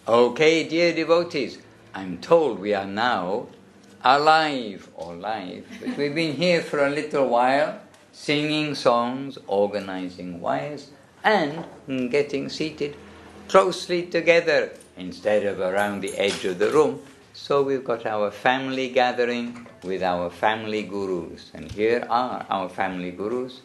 Okay, dear devotees, I'm told we are now alive or live, but we've been here for a little while, singing songs, organizing wires, and getting seated closely together instead of around the edge of the room. So we've got our family gathering with our family gurus. And here are our family gurus.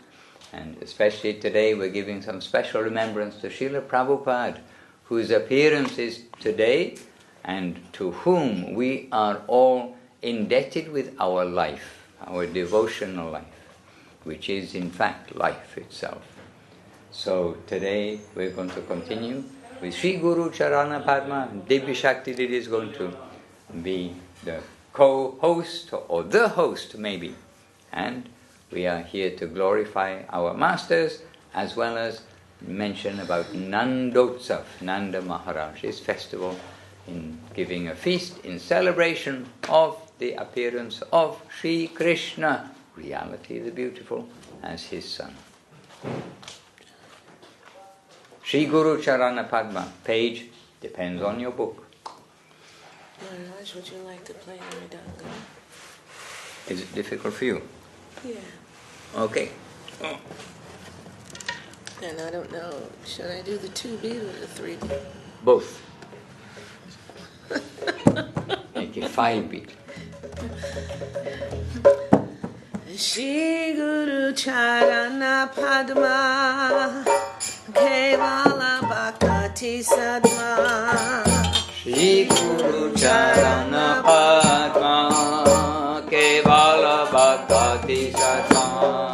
And especially today we're giving some special remembrance to Srila Prabhupāda, whose appearance is today and to whom we are all indebted with our life, our devotional life, which is in fact life itself. So today we're going to continue with Sri Guru Charana Padma. Divya Shakti is going to be the co-host or the host maybe. And we are here to glorify our masters as well as mention about Nandotsava, Nanda Mahārāja's festival, in giving a feast in celebration of the appearance of Sri Krishna, reality the beautiful, as his son. Sri Guru Charana Padma, page, depends on your book. Maharaj, would you like to play the Mridanga? Is it difficult for you? Yeah. Okay. Oh. And I don't know, should I do the 2-beat or the 3-beat? Both. Make it 5-beat. Shri Guru Charana Padma Kevala Bhakti Sadma. Shri Guru Charana Padma Kevala Bhakti Sadma.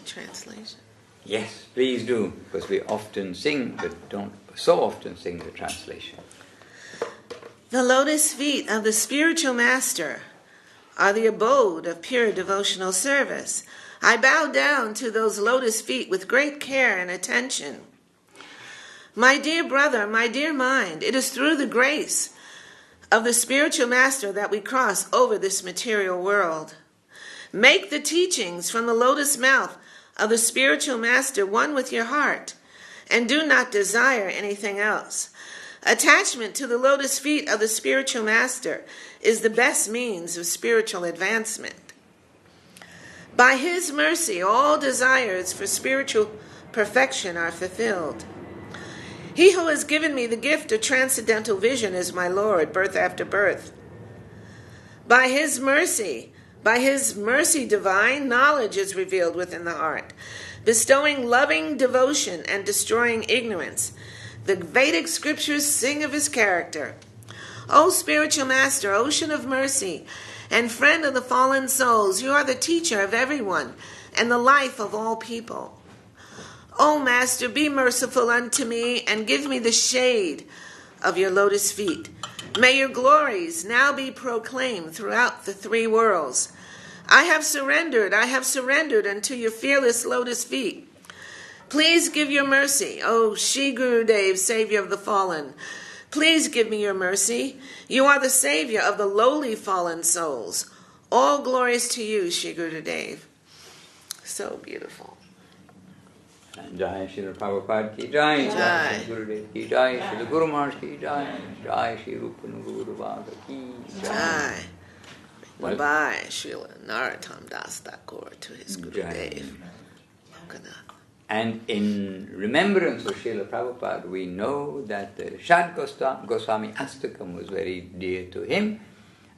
translation? Yes, please do, because we often sing, but don't so often sing the translation. The lotus feet of the spiritual master are the abode of pure devotional service. I bow down to those lotus feet with great care and attention. My dear brother, my dear mind, it is through the grace of the spiritual master that we cross over this material world. Make the teachings from the lotus mouth of the spiritual master one with your heart, and do not desire anything else. Attachment to the lotus feet of the spiritual master is the best means of spiritual advancement. By his mercy, all desires for spiritual perfection are fulfilled. He who has given me the gift of transcendental vision is my Lord, birth after birth. By his mercy divine, knowledge is revealed within the heart, bestowing loving devotion and destroying ignorance. The Vedic scriptures sing of his character. O spiritual master, ocean of mercy, and friend of the fallen souls, you are the teacher of everyone and the life of all people. O master, be merciful unto me and give me the shade of your lotus feet. May your glories now be proclaimed throughout the three worlds. I have surrendered unto your fearless lotus feet. Please give your mercy, O Shri Gurudev, Savior of the fallen. Please give me your mercy. You are the Savior of the lowly fallen souls. All glories to you, Shri Gurudev. So beautiful. Jai Srila Prabhupada ki jai, Jai Srila Gurudev ki jai, Srila Guru Maharaj ki jai, Jai Sri Rupa Guru Bhava ki jai. Bye-bye, Srila Narottam Das Thakur to his Gurudev. And in remembrance of Srila Prabhupada, we know that the Shad Goswami Astakam was very dear to him,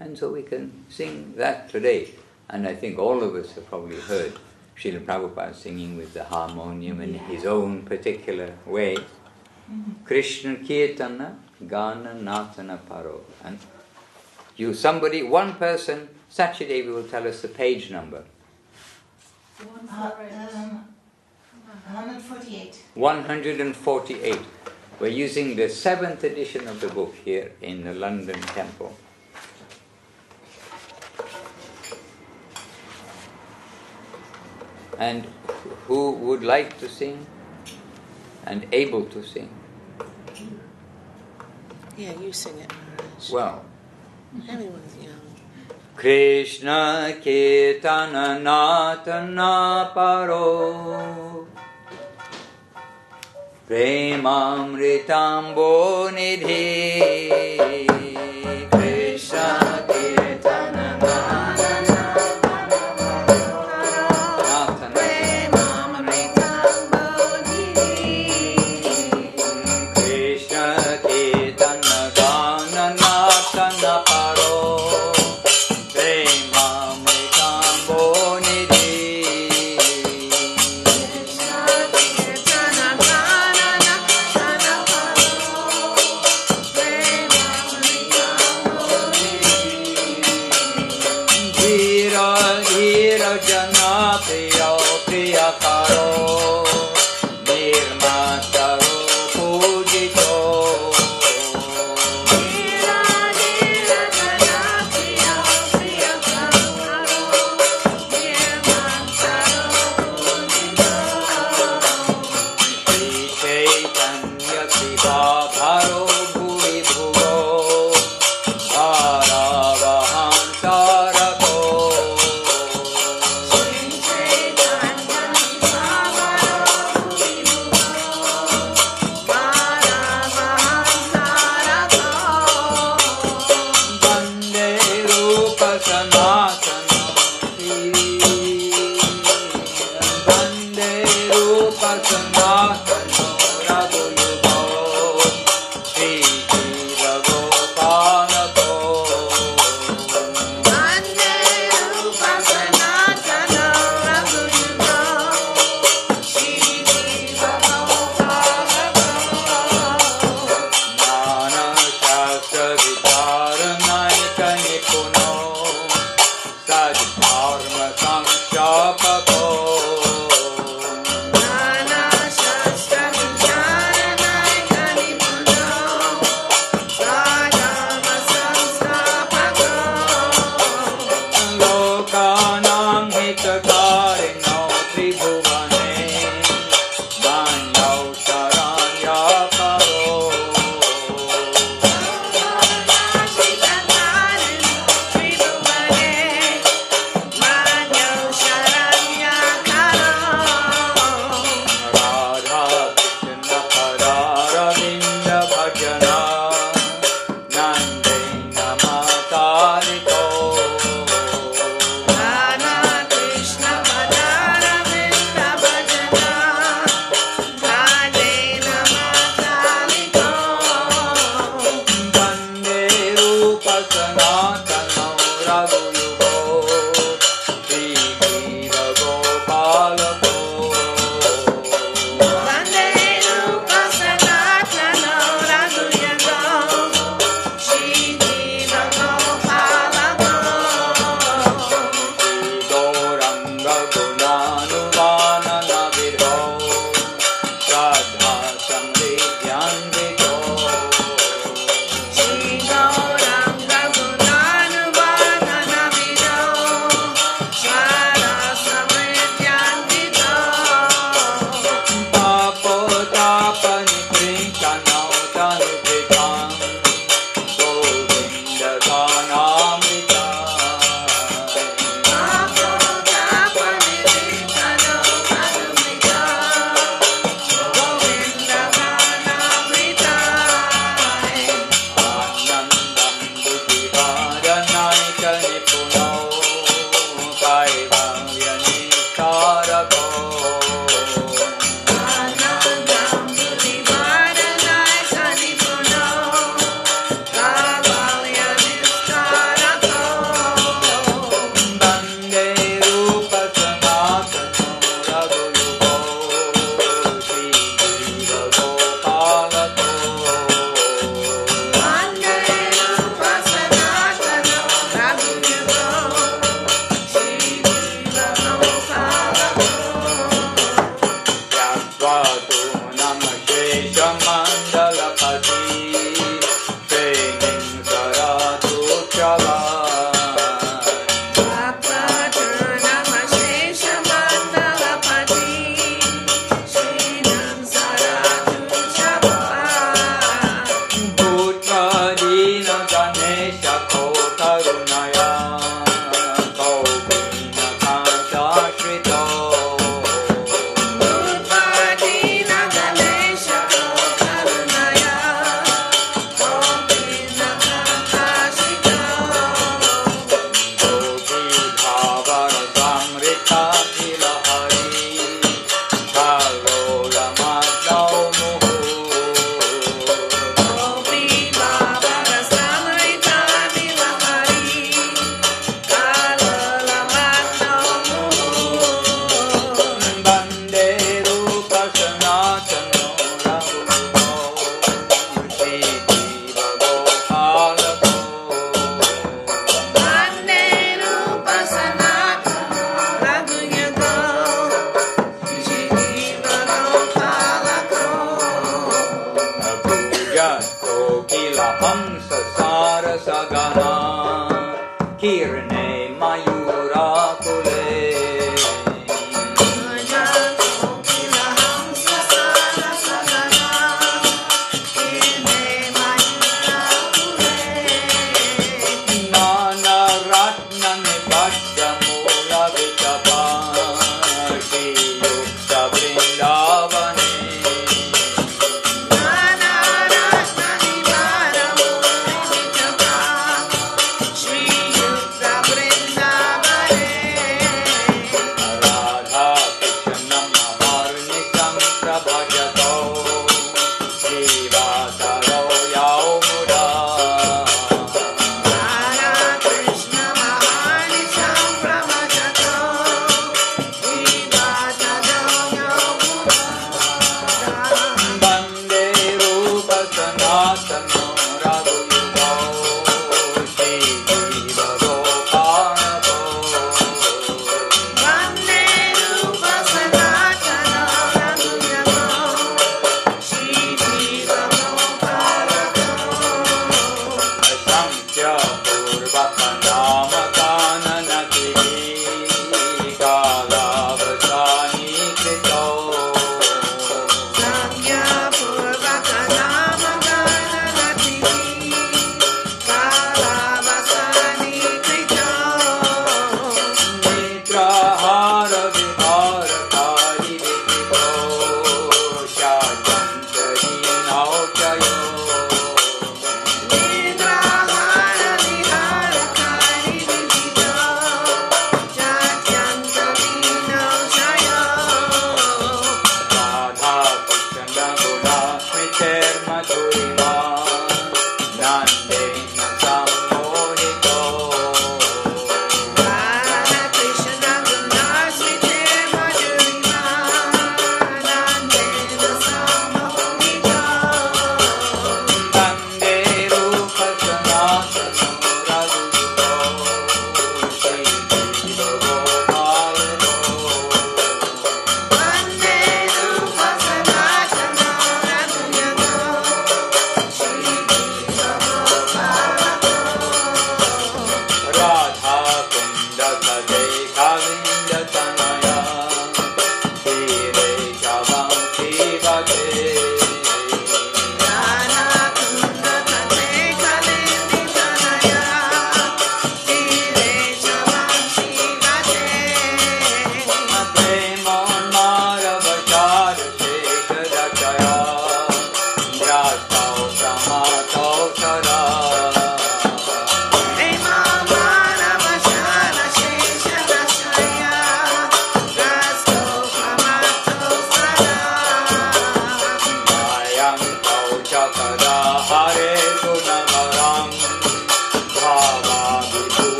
and so we can sing that today. And I think all of us have probably heard Srila Prabhupada singing with the harmonium in his own particular way. Krishna Kirtana Gana Natana Paro. And one person, Sachidevi will tell us the page number. 148. 148. We're using the 7th edition of the book here in the London Temple. And who would like to sing and able to sing? Yeah, you sing it, Maharaj. Well, Everyone's young. Krishna Kirtana Natana Paro Premamritambo Nidhi Krishna Kirtana Natana Premamritambo Nidhi Krishna Kirtana Gana Natana Paro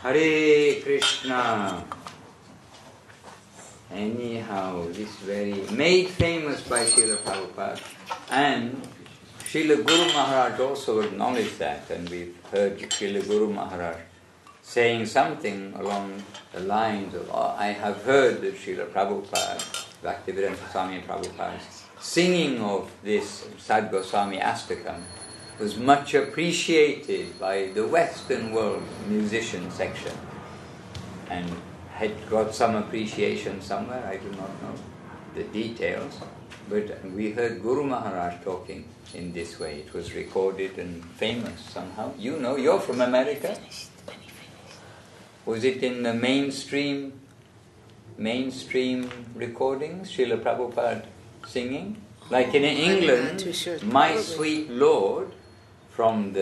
Hare Krishna. Anyhow, this very made famous by Srila Prabhupada, and Srila Guru Maharaj also acknowledged that, and we've heard Srila Guru Maharaj saying something along the lines of, I have heard that Srila Prabhupada, Bhaktivedanta Swāmī Prabhupada's singing of this Sad Goswami Astakam was much appreciated by the Western world musician section, and had got some appreciation somewhere, I do not know the details, but we heard Guru Maharaj talking in this way. It was recorded and famous somehow. You know, you're from America. Was it in the mainstream recordings, Srila Prabhupada singing? Like in England, My Sweet Lord from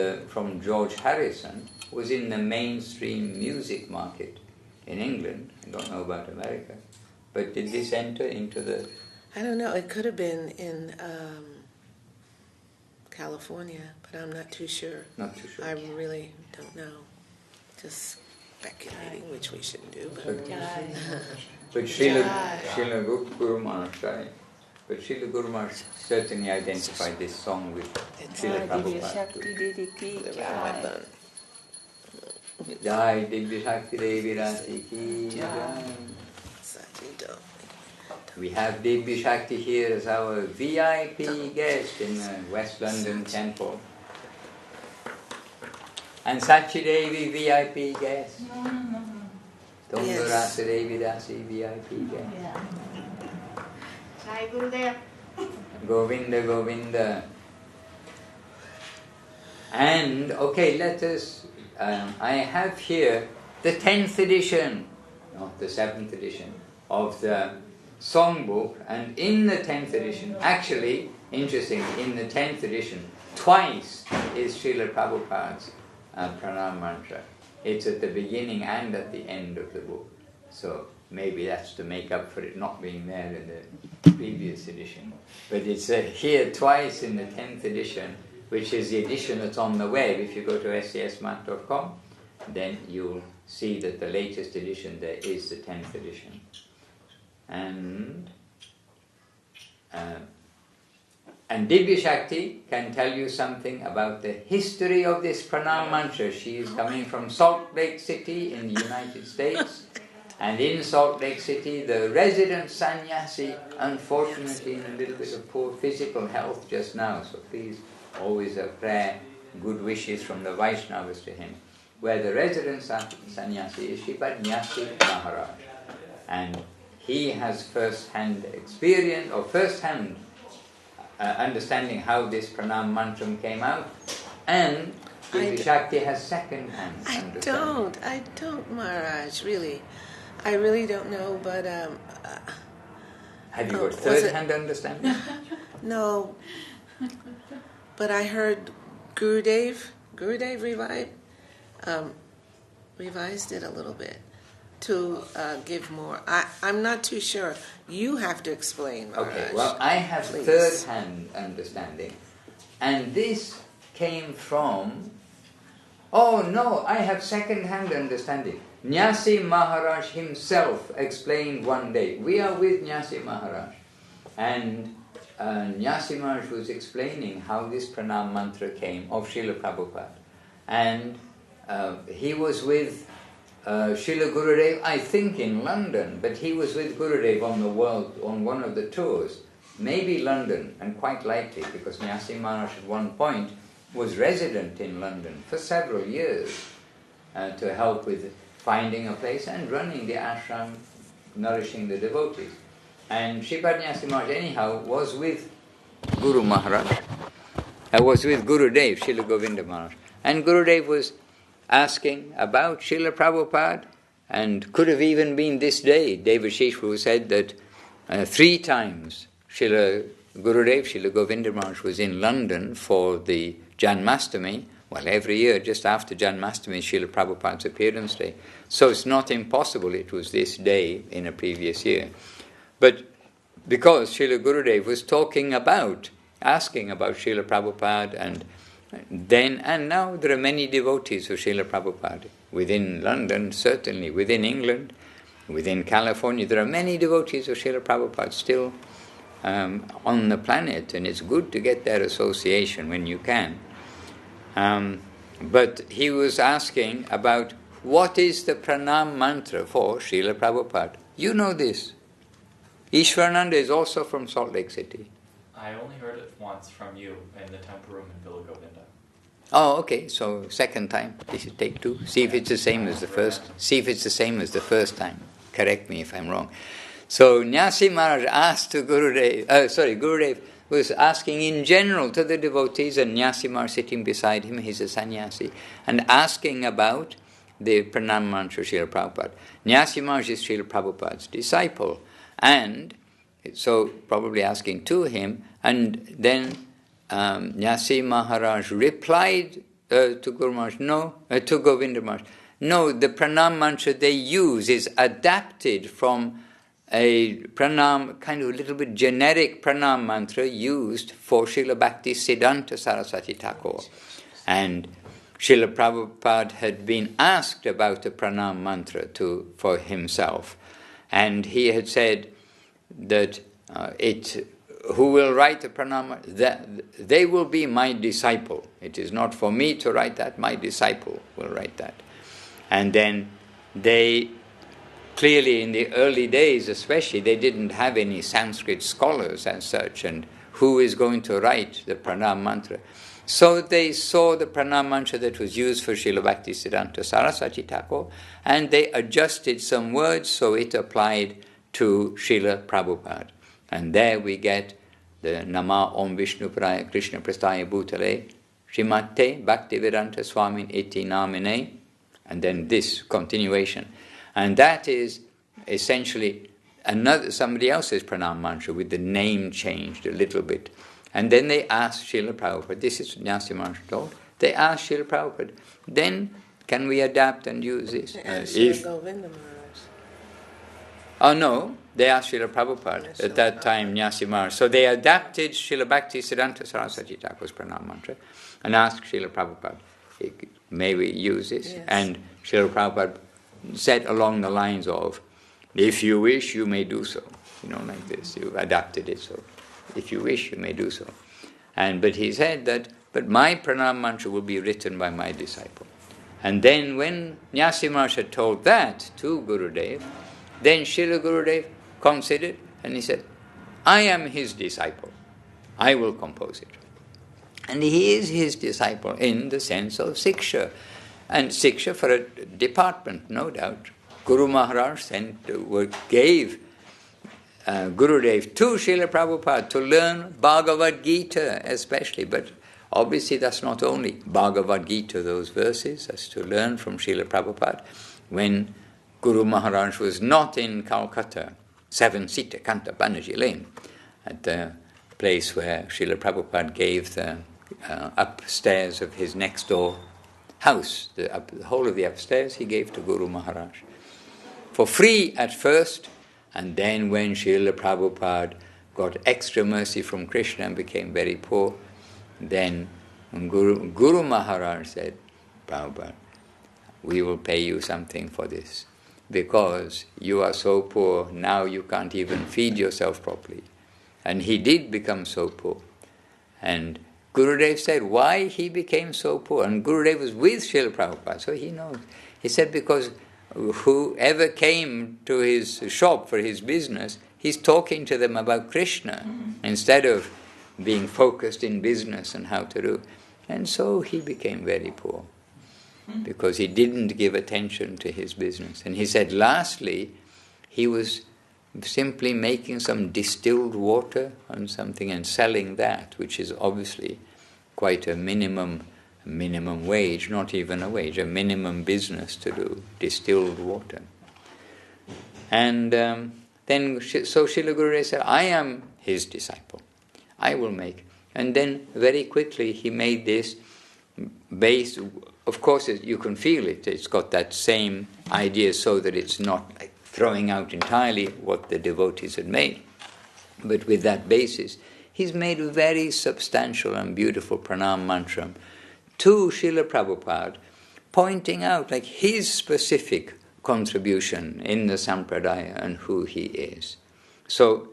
George Harrison was in the mainstream music market in England. I don't know about America. But did this enter into the... I don't know. It could have been in California, but I'm not too sure. Not too sure. I really don't know. Just speculating, which we shouldn't do. But Srila Guru Maharaj, but Srila Guru Maharaj certainly identified this song with Srila Prabhupada. Jai Divya Shakti Devī Dāsī ki Jai. We have Divya Shakti here as our VIP guest in the West London Temple. And Sachi Devi VIP guest. Rasa Devī Dāsī VIP guest. Jai Gurudev. Govinda, Govinda. And, okay, let us... I have here the 10th edition, not the 7th edition, of the songbook. And in the 10th edition, actually, interesting, in the 10th edition, twice is Srila Prabhupada's Pranam Mantra. It's at the beginning and at the end of the book. So maybe that's to make up for it not being there in the previous edition. But it's here twice in the 10th edition, which is the edition that's on the web. If you go to scsmat.com, then you'll see that the latest edition there is the 10th edition. And Divya Shakti can tell you something about the history of this Pranam Mantra. She is coming from Salt Lake City in the United States. And in Salt Lake City, the resident sannyasi, unfortunately in a little bit of poor physical health just now, so please always a prayer, good wishes from the Vaishnavas to him, where the resident sannyasi is Sripad Nyasi Mahārāja. And he has first-hand experience, or first-hand understanding how this Pranam Mantram came out, and Divya Shakti has second-hand understanding. I don't, Maharaj, really. I really don't know, but... have you got third-hand understanding? No. But I heard Gurudev revised it a little bit to give more. I'm not too sure. You have to explain, Maharaj. Okay, well, I have third-hand understanding. And this came from... Oh, no, I have second-hand understanding. Nyasi Maharaj himself explained one day. We are with Nyasi Maharaj. And Nyasi Maharaj was explaining how this Pranam Mantra came of Srila Prabhupada. And he was with Srila Gurudev, I think in London, but he was with Gurudev on one of the tours, maybe London, and quite likely, because Nyasi Maharaj at one point was resident in London for several years to help with finding a place and running the ashram, nourishing the devotees. And Shripad Nyasi Maharaj anyhow was with Guru Maharaj, was with Gurudev, Srila Govinda Maharaj. And Gurudev was asking about Srila Prabhupada, and could have even been this day. Devashish said that 3 times Srila Gurudev, Srila Govinda Maharaj was in London for the Janmastami. Well, every year, just after Janmastami, Srila Prabhupada's appearance day. So it's not impossible it was this day in a previous year. But because Srila Gurudev was asking about Srila Prabhupada, and now there are many devotees of Srila Prabhupada. Within London, certainly, within England, within California, there are many devotees of Srila Prabhupada still on the planet, and it's good to get their association when you can. But he was asking about what is the pranam mantra for Srila Prabhupada. You know this. Ishwarananda is also from Salt Lake City. I only heard it once from you in the temple room in Villa Govinda. Oh, okay, so second time. This should take 2. See if it's the same as the first. See if it's the same as the first time. Correct me if I'm wrong. So Nyasi Maharaj asked to Gurudev was asking in general to the devotees, and Nyasi Maharaj sitting beside him, he's a sannyasi, and asking about the pranam mantra Srila Prabhupada. Nyasi Maharaj is Srila Prabhupada's disciple, and so probably asking to him, and then Nyasi Maharaj replied to Guru Maharaj, to Govinda Maharaj, no, the pranam mantra they use is adapted from a pranam, kind of a little bit generic pranam mantra used for Srila Bhaktivedanta Saraswati Thakur. And Srila Prabhupada had been asked about the pranam mantra for himself. And he had said that who will write the pranam, they will be my disciple. It is not for me to write that, my disciple will write that. And then they, clearly in the early days especially, they didn't have any Sanskrit scholars as such, and who is going to write the pranam mantra? So they saw the pranam mantra that was used for Srila Bhaktivedanta Saraswati Thakur, and they adjusted some words so it applied to Srila Prabhupada. And there we get the Nama Om Vishnu Praya Krishna Prastaya Bhutale Srimate Bhaktivedanta Swāmī Iti Namine, and then this continuation. And that is essentially somebody else's pranam mantra with the name changed a little bit. And then they asked Srila Prabhupada, this is what Nyasi Maharaj told, they asked Srila Prabhupada, then can we adapt and use this? Oh no, they asked Srila Prabhupada at that time, Nyasi Maharaj. So they adapted Srila Bhaktivedanta Saraswati Thakur's pranam mantra and asked Srila Prabhupada, may we use this? Yes. And Srila Prabhupada said along the lines of, if you wish, you may do so. Like this, you've adapted it, so if you wish, you may do so. But he said that, but my pranam mantra will be written by my disciple. And then when Nyasi Maharaj had told that to Gurudev, then Srila Gurudev considered, and he said, I am his disciple. I will compose it. And he is his disciple in the sense of Siksha. And Siksha for a department, no doubt. Guru Maharaj gave Gurudev to Srila Prabhupada to learn Bhagavad Gita especially. But obviously that's not only Bhagavad Gita, those verses, that's to learn from Srila Prabhupada. When Guru Maharaj was not in Calcutta, 7 Sita Kanta Banerjee Lane, at the place where Srila Prabhupada gave the upstairs of his next door house, the whole of the upstairs he gave to Guru Maharaj. For free at first, and then when Srila Prabhupada got extra mercy from Krishna and became very poor, then Guru Maharaj said, Prabhupada, we will pay you something for this, because you are so poor, now you can't even feed yourself properly. And he did become so poor. And Gurudev said why he became so poor. And Gurudev was with Srila Prabhupada, so he knows. He said because whoever came to his shop for his business, he's talking to them about Krishna instead of being focused in business and how to do. And so he became very poor because he didn't give attention to his business. And he said, lastly, he was simply making some distilled water and something and selling that, which is obviously quite a minimum wage, not even a wage, a minimum business to do, distilled water. And then Srila Gurudev said, I am his disciple. I will make. And then very quickly he made this based, of course you can feel it, it's got that same idea so that it's not like throwing out entirely what the devotees had made. But with that basis, he's made a very substantial and beautiful pranam mantra to Srila Prabhupada, pointing out like his specific contribution in the Sampradaya and who he is. So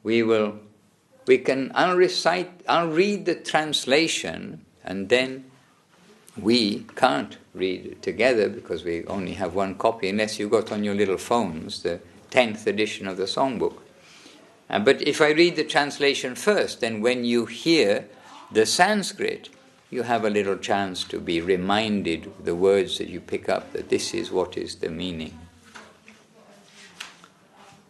I'll read the translation, and then we can't read it together because we only have one copy, unless you got on your little phones the 10th edition of the songbook. But if I read the translation first, then when you hear the Sanskrit, you have a little chance to be reminded the words that you pick up, that this is what is the meaning.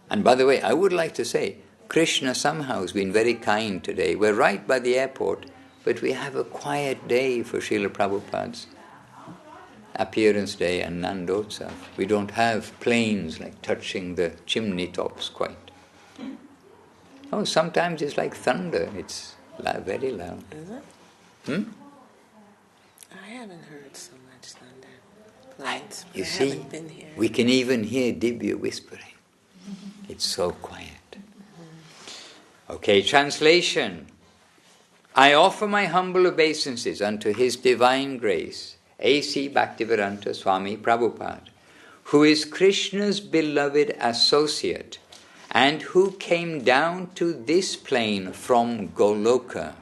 And by the way, I would like to say, Krishna somehow has been very kind today. We're right by the airport, but we have a quiet day for Srila Prabhupada's appearance day and Nandotsava. We don't have planes like touching the chimney tops quite. Oh, sometimes it's like thunder. It's very loud. Is it? I haven't heard so much thunder. Planes. You see, we can even hear Divya whispering. It's so quiet. Okay, translation. I offer my humble obeisances unto His Divine Grace, A.C. Bhaktivedanta Swāmī Prabhupāda, who is Krishna's beloved associate and who came down to this plane from Goloka,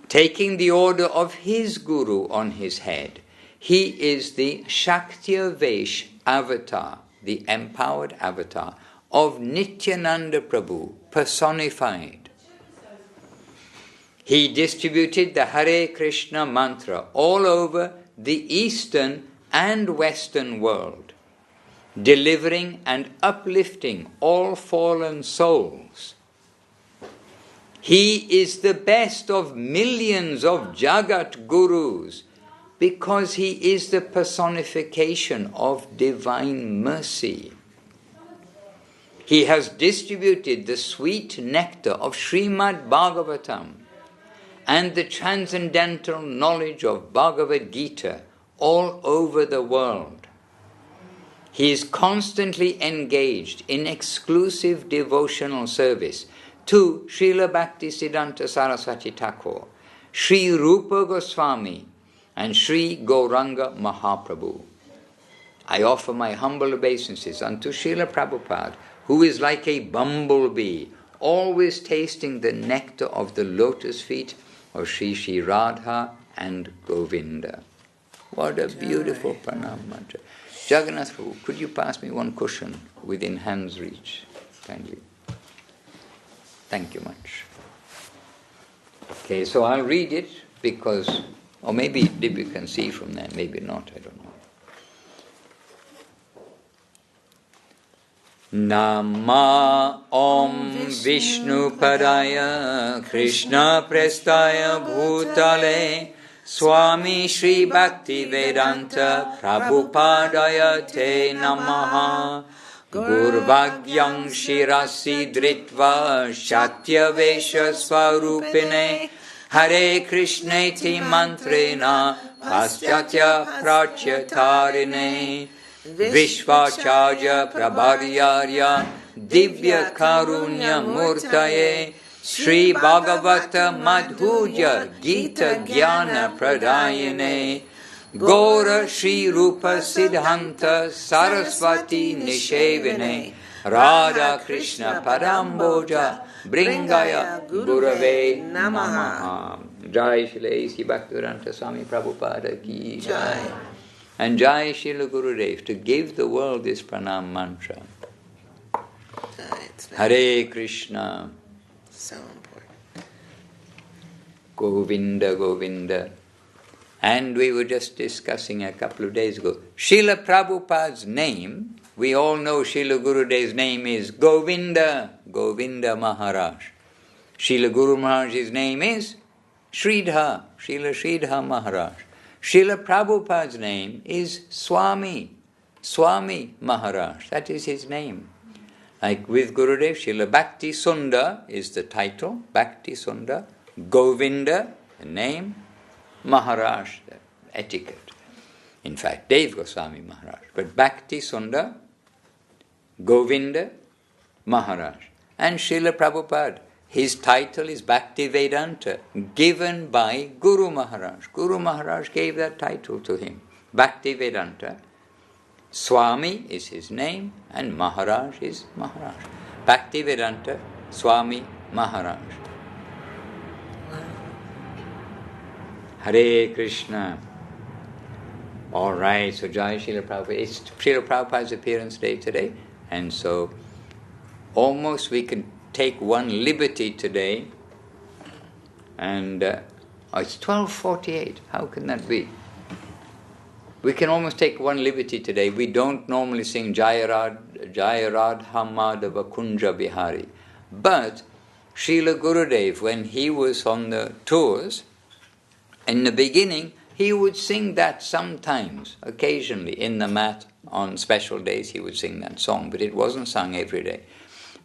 taking the order of his Guru on his head. He is the Shakti avatar, the empowered avatar of Nityananda Prabhu, personified. He distributed the Hare Krishna mantra all over the Eastern and Western world, delivering and uplifting all fallen souls. He is the best of millions of Jagat Gurus because he is the personification of divine mercy. He has distributed the sweet nectar of Srimad Bhagavatam and the transcendental knowledge of Bhagavad Gita all over the world. He is constantly engaged in exclusive devotional service to Srila Bhaktisiddhanta Saraswati Thakur, Sri Rupa Goswami, and Sri Gauranga Mahaprabhu. I offer my humble obeisances unto Srila Prabhupada, who is like a bumblebee, always tasting the nectar of the lotus feet of Sri Sri Radha and Govinda. What a beautiful pranam mantra. Jagannath Prabhu, could you pass me one cushion within hand's reach, kindly? Thank you much. Okay, so I'll read it because, or maybe Divya can see from there, maybe not, I don't know. Nama Om Vishnu Padaya Krishna Prestaya Bhutale Swāmī Shri Bhaktivedanta Prabhupadaya Te Namaha Gurvagyam Shirasi Dritva Shatyavesha Swarupine Hare Krishneti Mantrena Paschatya Prachyatarine Vishvacharya Prabharyarya Divya Karunya Murtaye Sri Bhagavata Madhuja Gita Jnana Pradayane Gora Shri Rupa Siddhanta Saraswati Nishevine Radha Krishna Paramboja Bringaya Gurave Namaha. Jai Shri A.C. Bhaktivedanta Swāmī Prabhupāda ki Jai. And Jai Srila Gurudev to give the world this pranam mantra. Hare Krishna. So important. Govinda, Govinda. And we were just discussing a couple of days ago, Srila Prabhupada's name, we all know Srila Gurudev's name is Govinda, Govinda Mahārāja. Srila Guru Maharaj's name is Śrīla, Srila Śrīla Mahārāja. Srila Prabhupada's name is Swāmī, Swāmī Mahārāja. That is his name. Like with Gurudev, Srila Bhakti Sundar is the title, Bhakti Sundar, Govinda, the name, Mahārāja, the etiquette. In fact, Dev Goswami Maharaj. But Bhakti Sundar, Govinda, Mahārāja. And Srila Prabhupada, his title is Bhaktivedanta, given by Guru Maharaj. Guru Maharaj gave that title to him, Bhaktivedanta. Swāmī is his name, and Mahārāja is Maharaj. Bhaktivedanta, Swāmī, Mahārāja. Hare Krishna. All right, so Jai Srila Prabhupada. It's Srila Prabhupada's appearance day today, and so almost we can take one liberty today, and it's 12:48. How can that be? We can almost take one liberty today. We don't normally sing Jaya Radha Madhava Kunja Bihari, but Srila Gurudev, when he was on the tours, in the beginning, he would sing that sometimes, occasionally, in the mat, on special days he would sing that song, but it wasn't sung every day.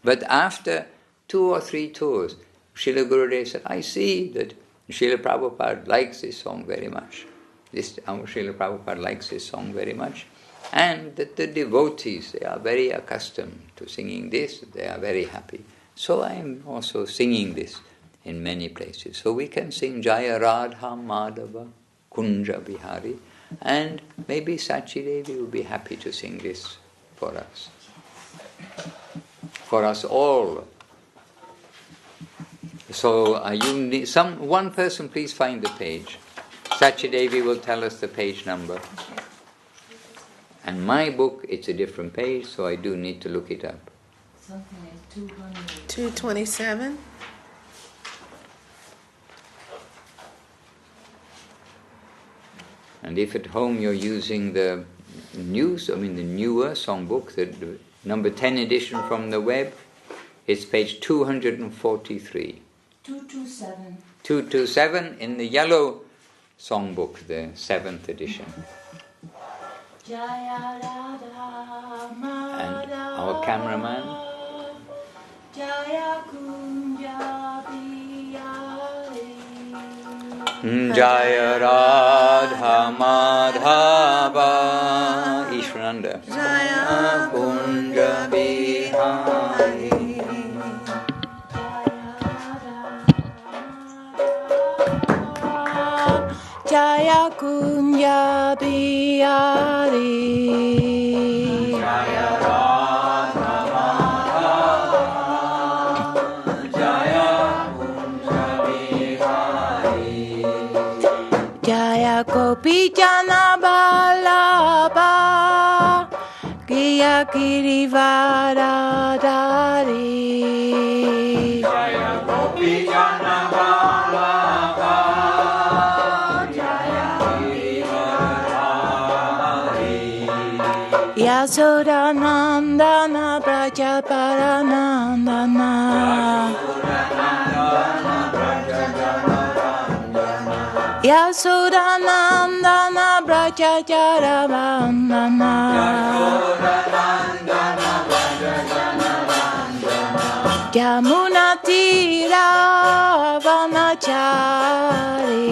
But after 2 or 3 tours, Srila Gurudev said, I see that Srila Prabhupada likes this song very much. Srila Prabhupada likes this song very much. And that the devotees, they are very accustomed to singing this, they are very happy. So I am also singing this in many places. So we can sing Jaya Radha Madhava Kunja Bihari, and maybe Sachi Devi will be happy to sing this for us. For us all. So one person please find the page. Sachi Devi will tell us the page number. And my book, it's a different page, so I do need to look it up. Something like 200. 227. And if at home you're using the newer songbook, the number 10 edition from the web, it's page 243. 227. 227 in the yellow songbook, the 7th edition. Jaya Radha Madhava. And our cameraman. Jaya Kunja Bihari. Jaya Radha Madhava Ishwananda. Jaya Kunja Bihari. Jaya Kunja Bihari. Jaya Radha Madhava. Jaya Kunja Bihari. Jaya Gopi Jana Vallabha. Giya Girivardhari. Jaya Gopi Jana Vallabha. Yasodanandana Brajaparanandana. Yasodanandana Brajajaravandana. Yamuna Tira Vanachari.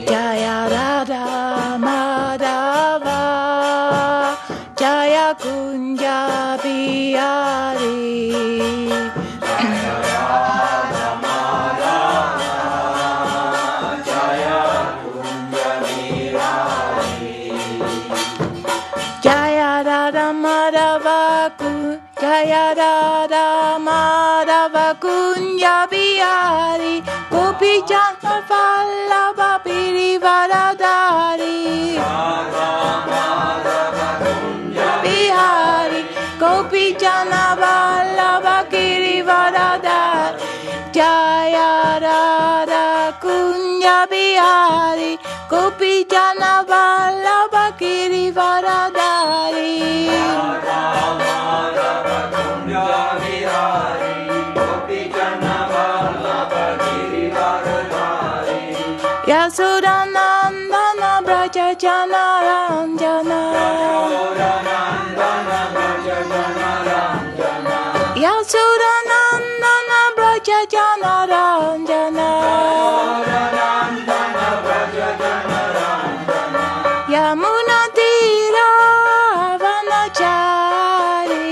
Jaya Radha Madhava. Jaya Kunja Bihari. Jaya Radha Madhava Jaya Radha Madhava Kunja Bihari. Gopi Jana Vallabha Girivaradhari Bihari Gopi Jana Vallabha Girivaradhari Jaya Radha Kunja Bihari Gopi Jana Vallabha Girivaradhari Yasudanandana Braja Janaranjana Yasudanandana Braja Janaranjana Yamuna Tira Vanachari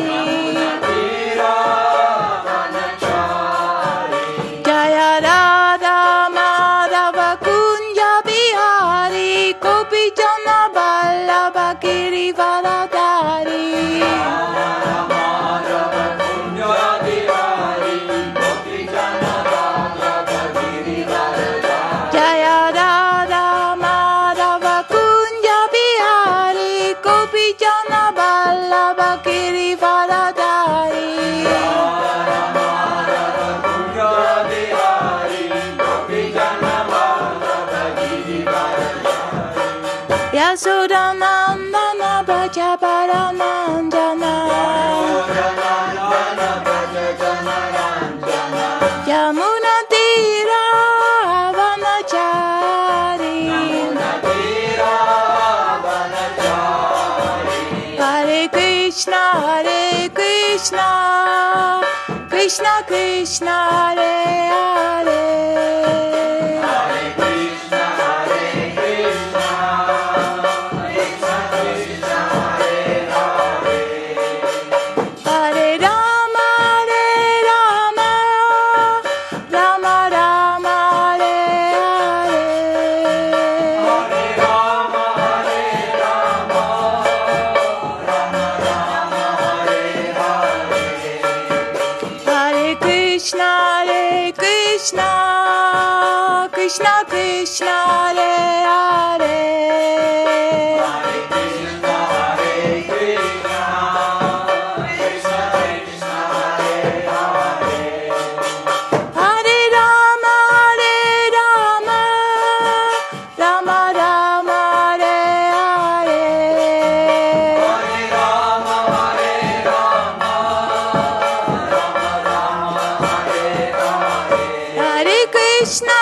Jaya Radha Madhava Kunja Bihari Gopi Jana Vallabha Girivaradhari Jaya Radha Madhava Kunja Bihari Gopi Jana Vallabha Girivaradhari Yasudanandana Braja Parananjana Yamuna Tira Vanachari Hare Krishna Krishna Krishna Hare Hare Hare Rama Rama Rama Hare Hare Krishna Krishna Krishna Hare Hare Hare Rama Rama Rama Hare Hare Krishna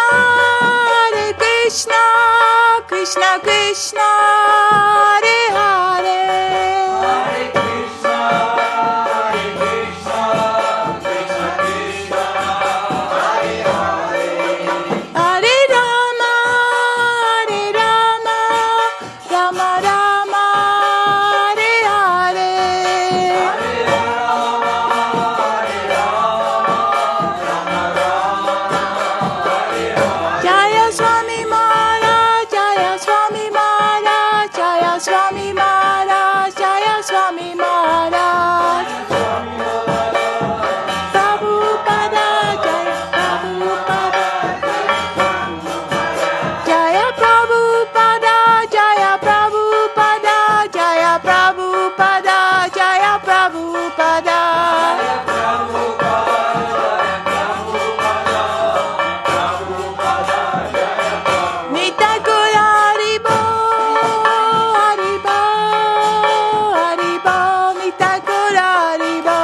Krishna Krishna Hare Hare Hare Rama Rama Rama Hare Hare Jaya Swāmī Mahārāja Jaya Swāmī Mahārāja Jaya Swāmī Mahārāja Jaya Swāmī Mahārāja Prabhupāda Jaya Prabhupāda Jaya Prabhupāda Jaya Prabhupāda Jaya Prabhupāda Nitai Gora Haribo Haribo Nitai Gora Haribo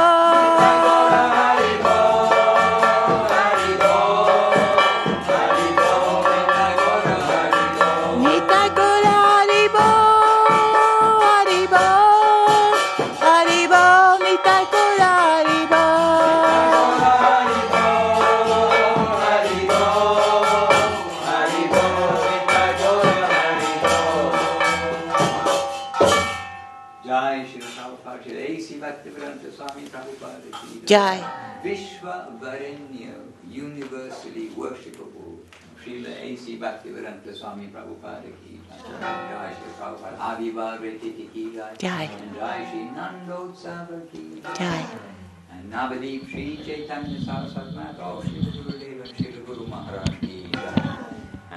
Nitai Gora Haribo Haribo Nitai Gora Haribo Jai Shri Prabhupada, Dāsī Bhaktivedanta Swāmī Prabhupāda ki Jai Vishwa Varanya, universally worshipable Śrīla Dāsī Bhaktivedanta Swāmī Prabhupāda ki Jai Shri Prabhupada Avivar Retiti ki Jai and Jai Shri Nandotsava ki Jai and Navadip Shri Chaitanya Saraswati Mata, Shri Gurudeva and Shri Guru Maharaj ki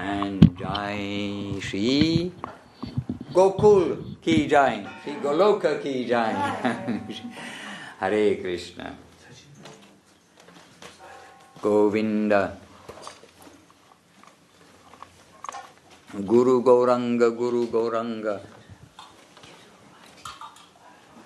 And Jai Shri Gokul Ki Jai, Shri Goloka Ki Jai. Hare Krishna. Govinda. Guru Gauranga, Guru Gauranga.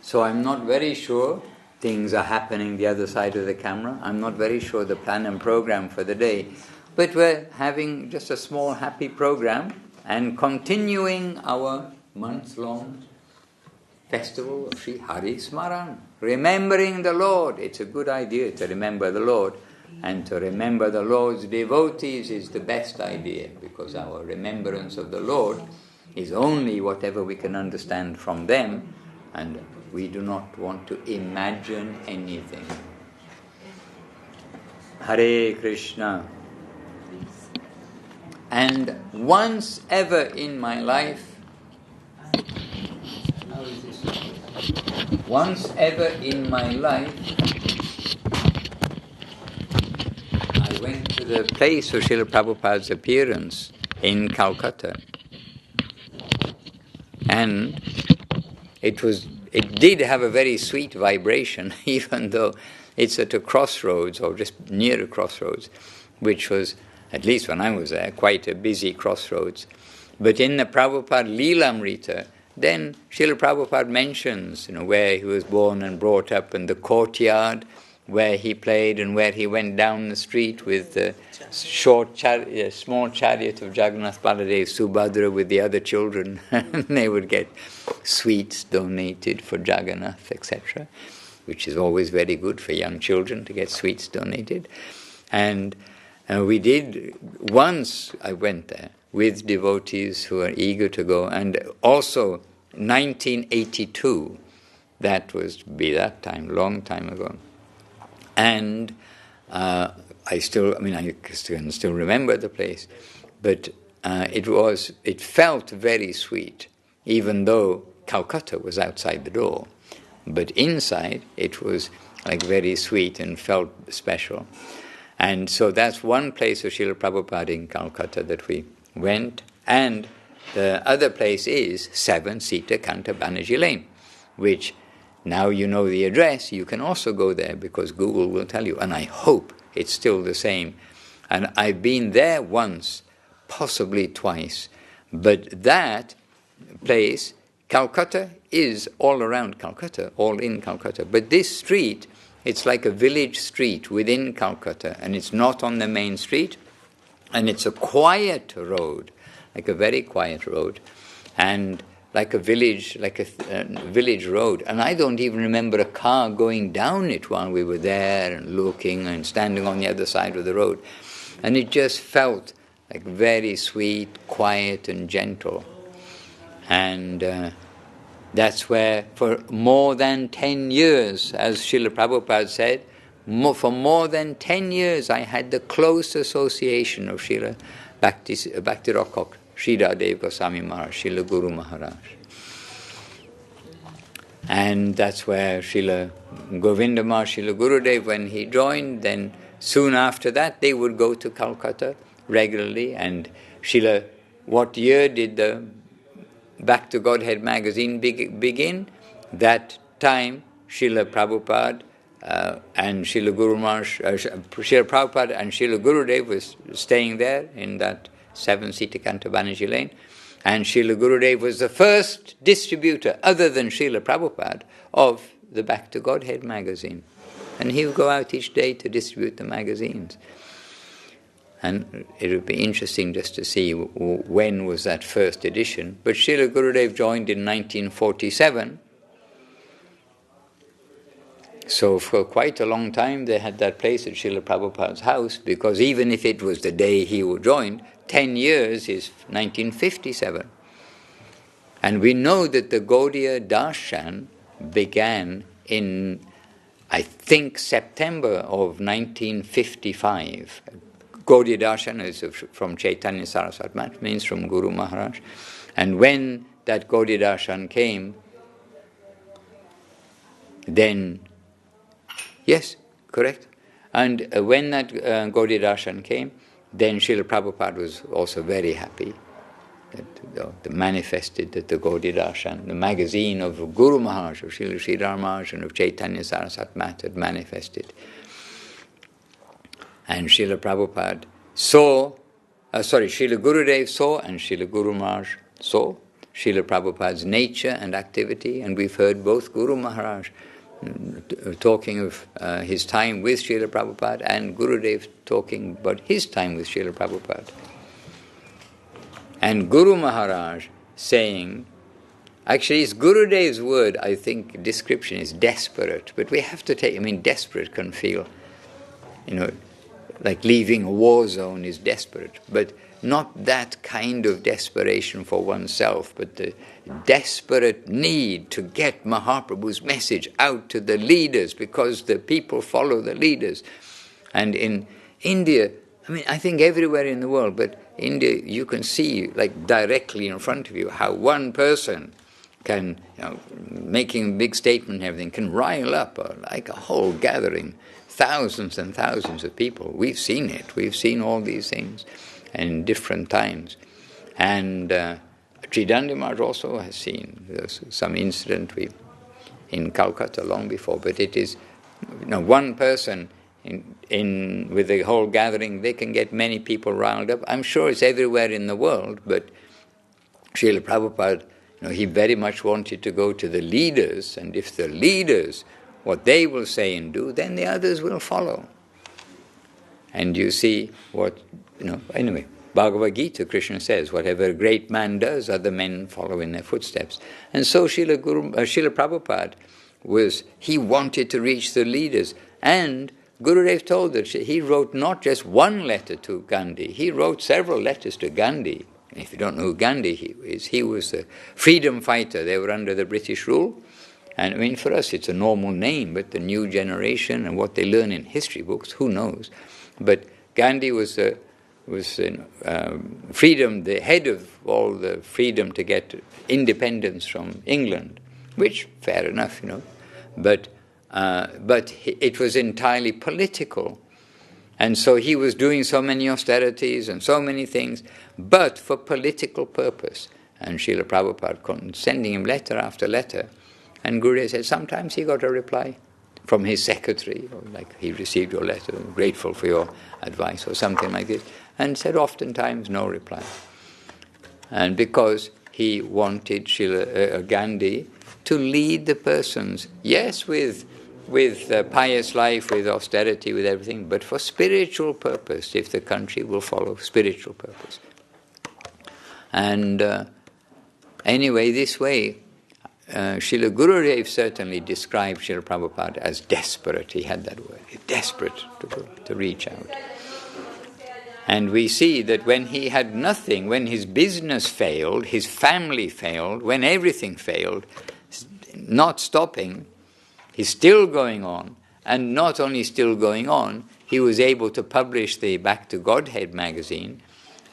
So I'm not very sure things are happening the other side of the camera. I'm not very sure the plan and program for the day. But we're having just a small happy program and continuing our month-long festival of Sri Hari Smaran. Remembering the Lord. It's a good idea to remember the Lord. And to remember the Lord's devotees is the best idea, because our remembrance of the Lord is only whatever we can understand from them, and we do not want to imagine anything. Hare Krishna. And once ever in my life, once ever in my life, I went to the place of Srila Prabhupada's appearance in Calcutta. And it did have a very sweet vibration, even though it's at a crossroads, or just near a crossroads, which was, at least when I was there, quite a busy crossroads. But in the Prabhupada Leelamrita, then Srila Prabhupada mentions, where he was born and brought up, and the courtyard where he played, and where he went down the street with the small chariot of Jagannath Baladev, Subhadra with the other children, and they would get sweets donated for Jagannath, etc., which is always very good for young children to get sweets donated. And we did, once I went there with devotees who are eager to go, and also 1982, that was that time, long time ago. And I can still remember the place, but it felt very sweet, even though Calcutta was outside the door. But inside, it was like very sweet and felt special. And so that's one place of Srila Prabhupada in Calcutta that we went. And the other place is 7 Sita Kanta Banerjee Lane, which, now you know the address, you can also go there, because Google will tell you. And I hope it's still the same. And I've been there once, possibly twice. But that place, Calcutta, is all around Calcutta, all in Calcutta. But this street, it's like a village street within Calcutta, and it's not on the main street. And it's a quiet road, like a very quiet road. And like a village road. And I don't even remember a car going down it while we were there and looking and standing on the other side of the road. And it just felt like very sweet, quiet and gentle. And that's where for more than 10 years, as Srila Prabhupada said, for more than 10 years I had the close association of Srila Bhakti Rakok, Sridhar Dev Goswami Maharaj, Srila Guru Maharaj. And that's where Srila Govinda Maharaj, Srila Gurudev, when he joined, then soon after that they would go to Calcutta regularly. And what year did the Back to Godhead magazine begin? That time Srila Prabhupada and Srila Guru Maharaj, Srila Prabhupada and Srila Gurudev was staying there in that 7 Sita Kanta Banerjee Lane. And Srila Gurudev was the first distributor, other than Srila Prabhupada, of the Back to Godhead magazine. And he would go out each day to distribute the magazines. And it would be interesting just to see when was that first edition. But Srila Gurudev joined in 1947. So for quite a long time they had that place at Srila Prabhupada's house, because even if it was the day he joined, 10 years is 1957. And we know that the Gaudiya Darshan began in, I think, September of 1955. Gaudiya Darshan is from Chaitanya Saraswati Math, means from Guru Maharaj. And when that Gaudiya Darshan came, then, yes, correct. And when that Gaudiya Darshan came, then Srila Prabhupada was also very happy that the manifested that the Gaudiya Darshan, the magazine of Guru Maharaj, of Srila Sridhar Maharaj and of Chaitanya Saraswat Mat had manifested. And Srila Prabhupada Srila Gurudev saw and Srila Guru Maharaj saw Srila Prabhupada's nature and activity, and we've heard both Guru Maharaj talking of his time with Srila Prabhupada and Gurudev talking about his time with Srila Prabhupada. And Guru Maharaj saying, actually it's Gurudev's word, I think, description is desperate, but we have to take, desperate can feel, like leaving a war zone is desperate, but not that kind of desperation for oneself, but the desperate need to get Mahaprabhu's message out to the leaders because the people follow the leaders. And in India, I think everywhere in the world, but India, you can see like directly in front of you how one person can, making a big statement and everything, can rile up like a whole gathering, thousands and thousands of people. We've seen it. We've seen all these things in different times. And Sridhar Maharaj also has seen some incident in Calcutta long before, but it is one person in with the whole gathering, they can get many people riled up. I'm sure it's everywhere in the world, but Srila Prabhupada, he very much wanted to go to the leaders, and if the leaders, what they will say and do, then the others will follow. And you see what, anyway, Bhagavad Gita, Krishna says, whatever a great man does, other men follow in their footsteps. And so Srila Prabhupada he wanted to reach the leaders. And Gurudev told that he wrote not just one letter to Gandhi, he wrote several letters to Gandhi. And if you don't know who Gandhi is, he was a freedom fighter. They were under the British rule. And for us it's a normal name, but the new generation and what they learn in history books, who knows? But Gandhi was freedom, the head of all the freedom to get independence from England, which, fair enough, but it was entirely political. And so he was doing so many austerities and so many things, but for political purpose. And Srila Prabhupada sending him letter after letter, and Gurudev said sometimes he got a reply from his secretary, or like he received your letter, grateful for your advice, or something like this, and said oftentimes no reply. And because he wanted Gandhi to lead the persons, yes, with pious life, with austerity, with everything, but for spiritual purpose, if the country will follow spiritual purpose. And anyway, this way, Srila Gurudev certainly described Srila Prabhupada as desperate. He had that word, desperate to reach out. And we see that when he had nothing, when his business failed, his family failed, when everything failed, not stopping, he's still going on. And not only still going on, he was able to publish the Back to Godhead magazine.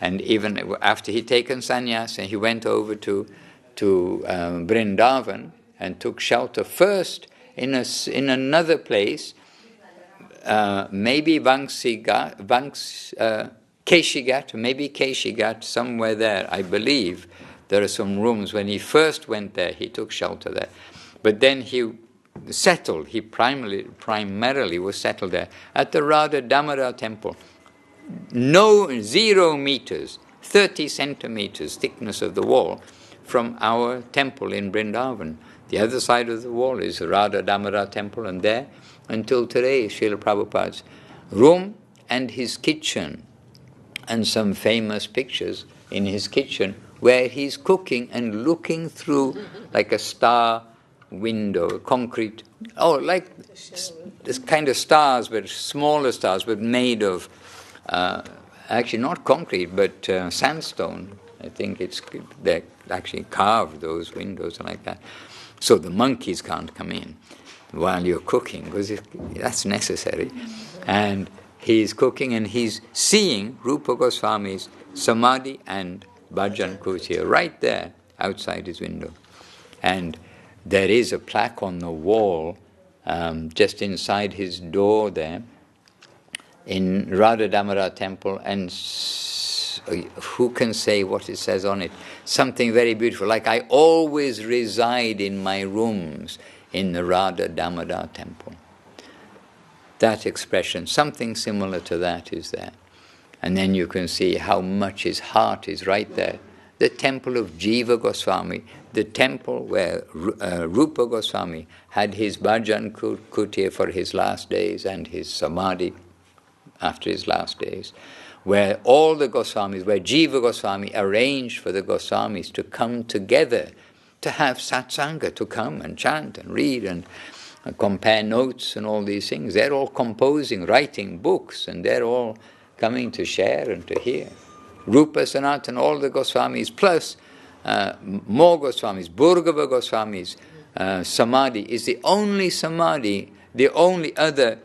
And even after he'd taken sannyas, and he went over to Vrindavan and took shelter first in another place, maybe Keshigat, somewhere there, I believe. There are some rooms. When he first went there, he took shelter there. But then he settled, he primarily was settled there, at the Radha Damodar temple. 0 meters, 30 centimeters thickness of the wall from our temple in Vrindavan. The other side of the wall is Radha Damodar temple, and there, until today, is Srila Prabhupada's room and his kitchen, and some famous pictures in his kitchen where he's cooking and looking through like a star window, concrete, like this kind of stars, but smaller stars, but made of, actually not concrete, but sandstone. I think they actually carved those windows like that. So the monkeys can't come in while you're cooking, because that's necessary. And he's cooking and he's seeing Rupa Goswami's Samadhi and Bhajan Kutir right there outside his window. And there is a plaque on the wall just inside his door there in Radha Damodar temple, and who can say what it says on it? Something very beautiful, like I always reside in my rooms in the Radha Damodar temple. That expression, something similar to that is there. And then you can see how much his heart is right there. The temple of Jiva Goswami, the temple where Rupa Goswami had his bhajan kutir for his last days and his samadhi after his last days, where all the Goswamis, where Jiva Goswami arranged for the Goswamis to come together, to have satsanga, to come and chant and read and compare notes and all these things. They're all composing, writing books, and they're all coming to share and to hear. Rupa, Sanatana, all the Goswamis, plus more Goswamis, Bhurgava Goswamis, Samadhi is the only Samadhi, the only other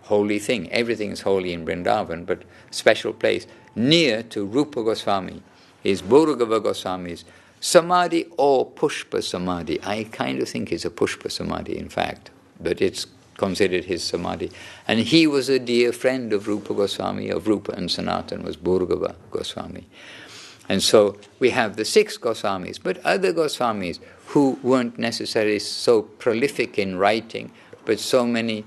holy thing. Everything is holy in Vrindavan, but special place near to Rupa Goswami is Bhurgava Goswami's Samadhi or Pushpa Samadhi. I kind of think it's a Pushpa Samadhi, in fact, but it's considered his Samadhi. And he was a dear friend of Rupa Goswami, of Rupa and Sanatana, was Bhurgava Goswami. And so we have the 6 Goswamis, but other Goswamis who weren't necessarily so prolific in writing, but so many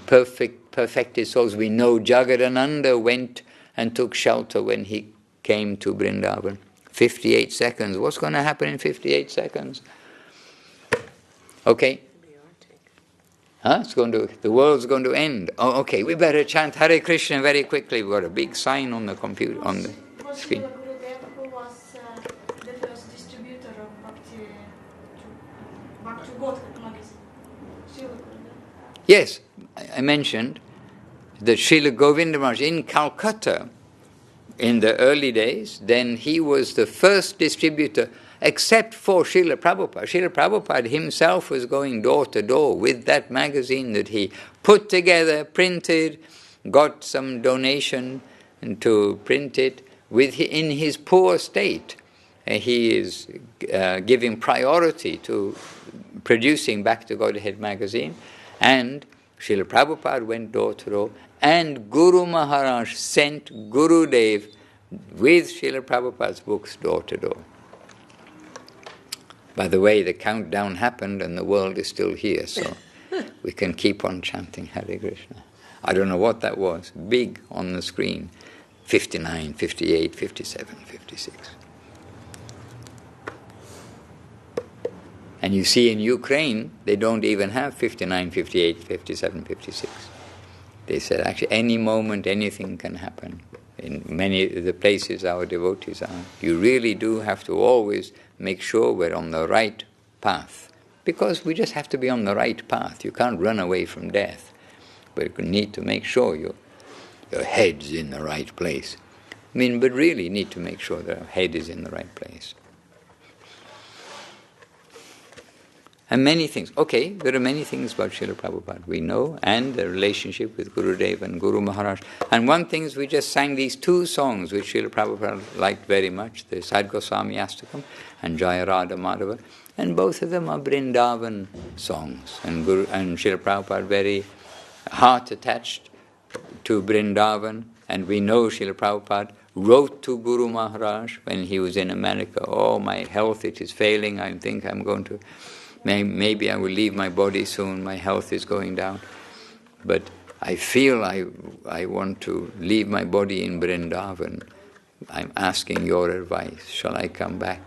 perfected souls. We know Jagadananda went and took shelter when he came to Vrindavan. 58 seconds. What's going to happen in 58 seconds? Okay. The world's going to end. Oh, okay. We better chant Hare Krishna very quickly. We've got a big sign on the computer, on the screen. Who was the first distributor of Bhakti to Godhead magazine? Śrīla Gurudev. Yes, I mentioned that Srila Govinda Maharaj in Calcutta in the early days, then he was the first distributor except for Srila Prabhupada. Srila Prabhupada himself was going door to door with that magazine that he put together, printed, got some donation to print it in his poor state. He is giving priority to producing Back to Godhead magazine, and Srila Prabhupada went door to door, and Guru Maharaj sent Gurudev with Srila Prabhupada's books door to door. By the way, the countdown happened and the world is still here, so we can keep on chanting Hare Krishna. I don't know what that was, big on the screen, 59, 58, 57, 56. And you see in Ukraine, they don't even have 59, 58, 57, 56. They said, actually, any moment, anything can happen. In many of the places our devotees are, you really do have to always make sure we're on the right path. Because we just have to be on the right path. You can't run away from death. But you need to make sure your head's in the right place. But really need to make sure that our head is in the right place. And many things. Okay, there are many things about Srila Prabhupada we know, and the relationship with Gurudev and Guru Maharaj. And one thing is we just sang these 2 songs which Srila Prabhupada liked very much, the Sad Goswami Astakam and Jaya Radha Madhava. And both of them are Vrindavan songs. And Srila Prabhupada very heart attached to Vrindavan. And we know Srila Prabhupada wrote to Guru Maharaj when he was in America, oh, my health, it is failing, I think I'm going to... Maybe I will leave my body soon, my health is going down. But I feel I want to leave my body in Vrindavan. I'm asking your advice. Shall I come back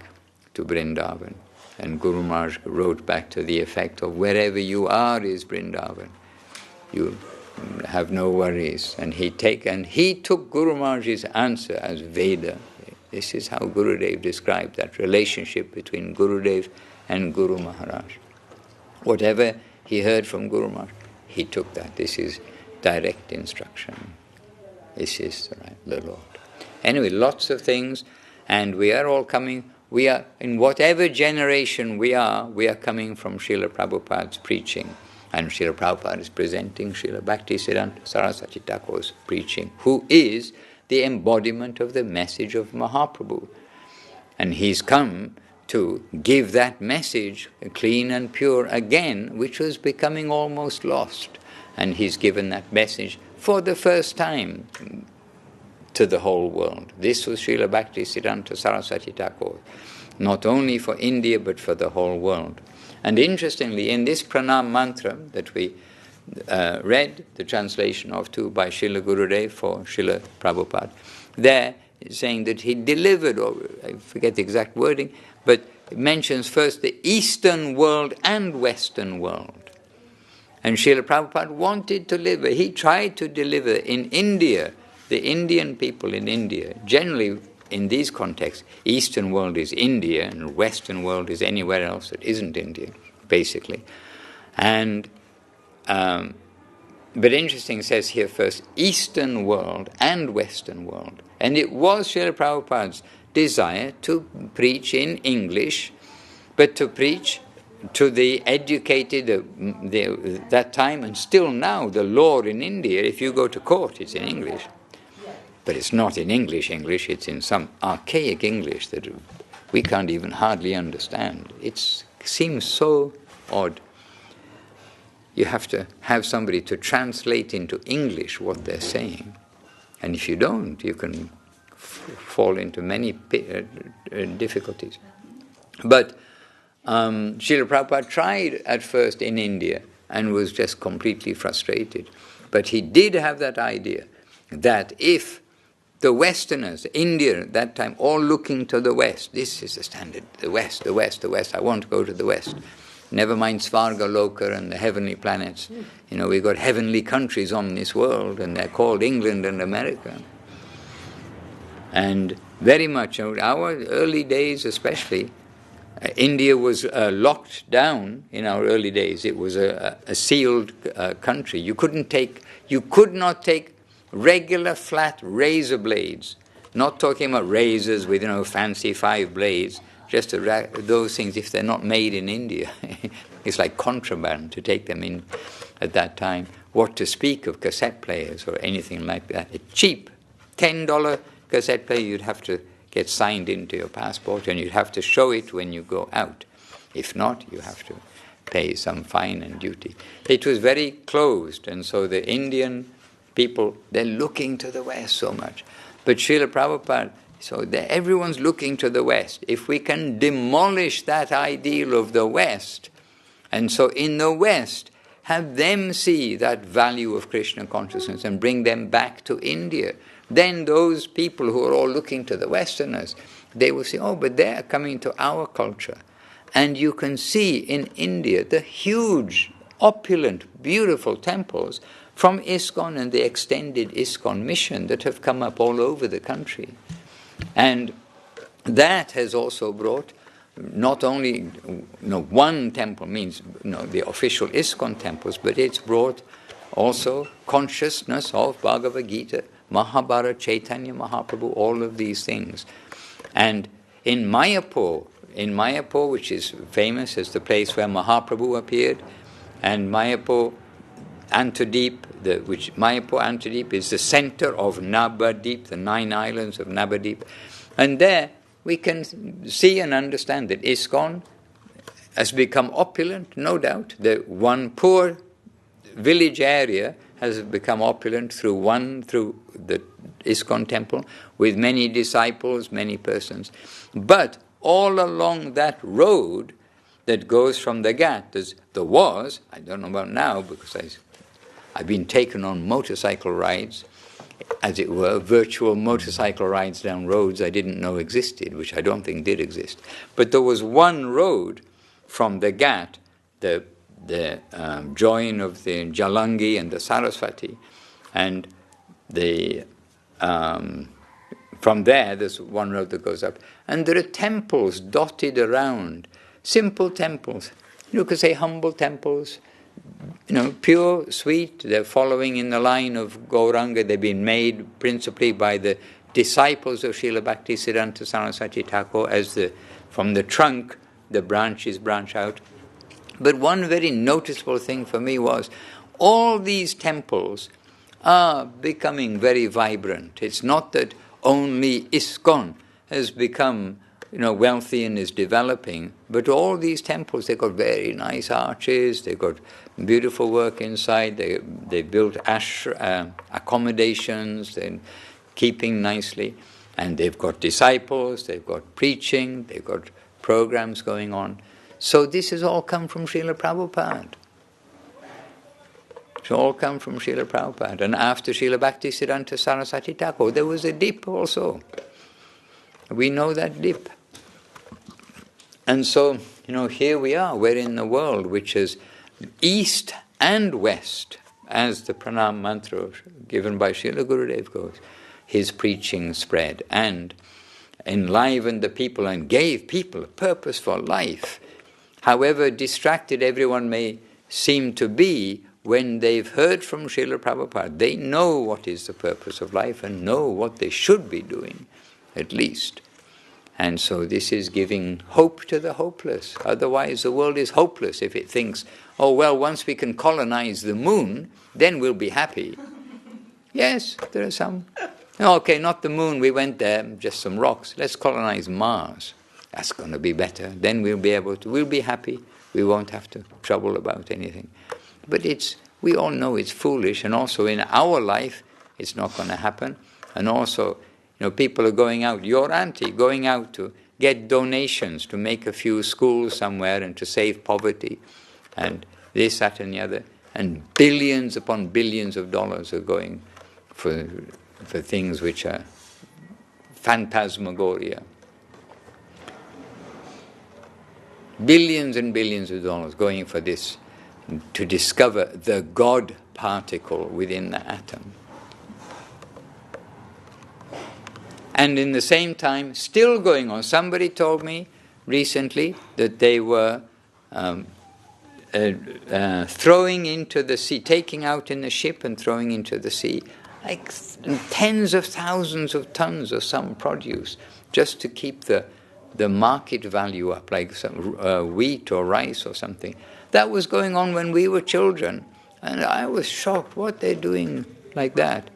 to Vrindavan? And Guru Maharaj wrote back to the effect of, wherever you are is Vrindavan. You have no worries. And he took Guru Maharaj's answer as Veda. This is how Gurudev described that relationship between Gurudev and Guru Maharaj. Whatever he heard from Guru Maharaj, he took that. This is direct instruction. This is the Lord. Anyway, lots of things, and we are all coming, we are, in whatever generation we are coming from Srila Prabhupada's preaching. And Srila Prabhupada is presenting Srila Bhaktivedanta Saraswati Thakur's preaching, who is the embodiment of the message of Mahaprabhu. And he's come to give that message clean and pure again, which was becoming almost lost. And he's given that message for the first time to the whole world. This was Srila Bhaktisiddhanta Saraswati Thakur, not only for India but for the whole world. And interestingly, in this pranam mantra that we read, the translation of too by Srila Gurudev for Srila Prabhupada, there is saying that he delivered, or I forget the exact wording, but it mentions first the Eastern world and Western world. And Srila Prabhupada wanted to deliver, he tried to deliver in India, the Indian people in India. Generally, in these contexts, Eastern world is India and Western world is anywhere else that isn't India, basically. And but interesting, says here first, Eastern world and Western world. And it was Srila Prabhupada's desire to preach in English, but to preach to the educated that time, and still now, the law in India, if you go to court, it's in English. But it's not in English, it's in some archaic English that we can't even hardly understand. It seems so odd. You have to have somebody to translate into English what they're saying. And if you don't, you can fall into many difficulties. But Srila Prabhupada tried at first in India and was just completely frustrated. But he did have that idea that if the Westerners, India at that time, all looking to the West, this is the standard, the West, the West, the West, I want to go to the West. Never mind Svarga Loka and the heavenly planets. You know, we've got heavenly countries on this world, and they're called England and America. And very much, our early days especially, India was locked down in our early days. It was a sealed country. You could not take regular flat razor blades. Not talking about razors with fancy 5 blades. Just those things, if they're not made in India, it's like contraband to take them in at that time. What to speak of cassette players or anything like that. A cheap $10 cassette player, you'd have to get signed into your passport and you'd have to show it when you go out. If not, you have to pay some fine and duty. It was very closed, and so the Indian people, they're looking to the West so much. But Srila Prabhupada, so everyone's looking to the West. If we can demolish that ideal of the West, and so in the West, have them see that value of Krishna consciousness and bring them back to India, then those people who are all looking to the Westerners, they will say, oh, but they're coming to our culture. And you can see in India the huge, opulent, beautiful temples from ISKCON and the extended ISKCON mission that have come up all over the country. And that has also brought not only one temple, means the official ISKCON temples, but it's brought also consciousness of Bhagavad Gita, Mahabharata, Chaitanya Mahaprabhu, all of these things. And in Mayapur, which is famous as the place where Mahaprabhu appeared, and Mayapur Antadeep, Mayapur Antadeep is the center of Navadvip, the 9 islands of Navadvip. And there we can see and understand that ISKCON has become opulent, no doubt. The one poor village area has become opulent through the ISKCON temple, with many disciples, many persons. But all along that road that goes from the Ghat, I don't know about now, because I've been taken on motorcycle rides, as it were, virtual motorcycle rides down roads I didn't know existed, which I don't think did exist. But there was one road from the Ghat, the join of the Jalangi and the Saraswati, and from there's one road that goes up, and there are temples dotted around, simple temples. You could say humble temples, pure, sweet. They're following in the line of Gauranga. They've been made principally by the disciples of Srila Bhaktisiddhanta Saraswati Thakur, from the trunk, the branches branch out. But one very noticeable thing for me was all these temples are becoming very vibrant. It's not that only ISKCON has become wealthy and is developing, but all these temples, they've got very nice arches, they've got beautiful work inside, they built accommodations, they're keeping nicely, and they've got disciples, they've got preaching, they've got programs going on. So this has all come from Srila Prabhupada. It's all come from Srila Prabhupada. And after Srila Bhaktivedanta Saraswati Thakur, there was a dip also. We know that dip. And so, here we are. We're in the world which is east and west, as the pranam mantra given by Srila Gurudev goes. His preaching spread and enlivened the people and gave people a purpose for life. However distracted everyone may seem to be, when they've heard from Srila Prabhupada, they know what is the purpose of life and know what they should be doing, at least. And so this is giving hope to the hopeless. Otherwise the world is hopeless if it thinks, oh well, once we can colonize the moon, then we'll be happy. Yes, there are some. Okay, not the moon, we went there, just some rocks. Let's colonize Mars. That's going to be better. Then we'll be happy. We won't have to trouble about anything. But we all know it's foolish, and also in our life, it's not going to happen. And also, people are going out, your auntie, going out to get donations to make a few schools somewhere and to save poverty, and this, that, and the other. And billions upon billions of dollars are going for things which are phantasmagoria. Billions and billions of dollars going for this, to discover the God particle within the atom. And in the same time, still going on. Somebody told me recently that they were throwing into the sea, taking out in the ship and throwing into the sea, like tens of thousands of tons of some produce, just to keep the market value up, like some wheat or rice or something. That was going on when we were children, and I was shocked what they're doing like that.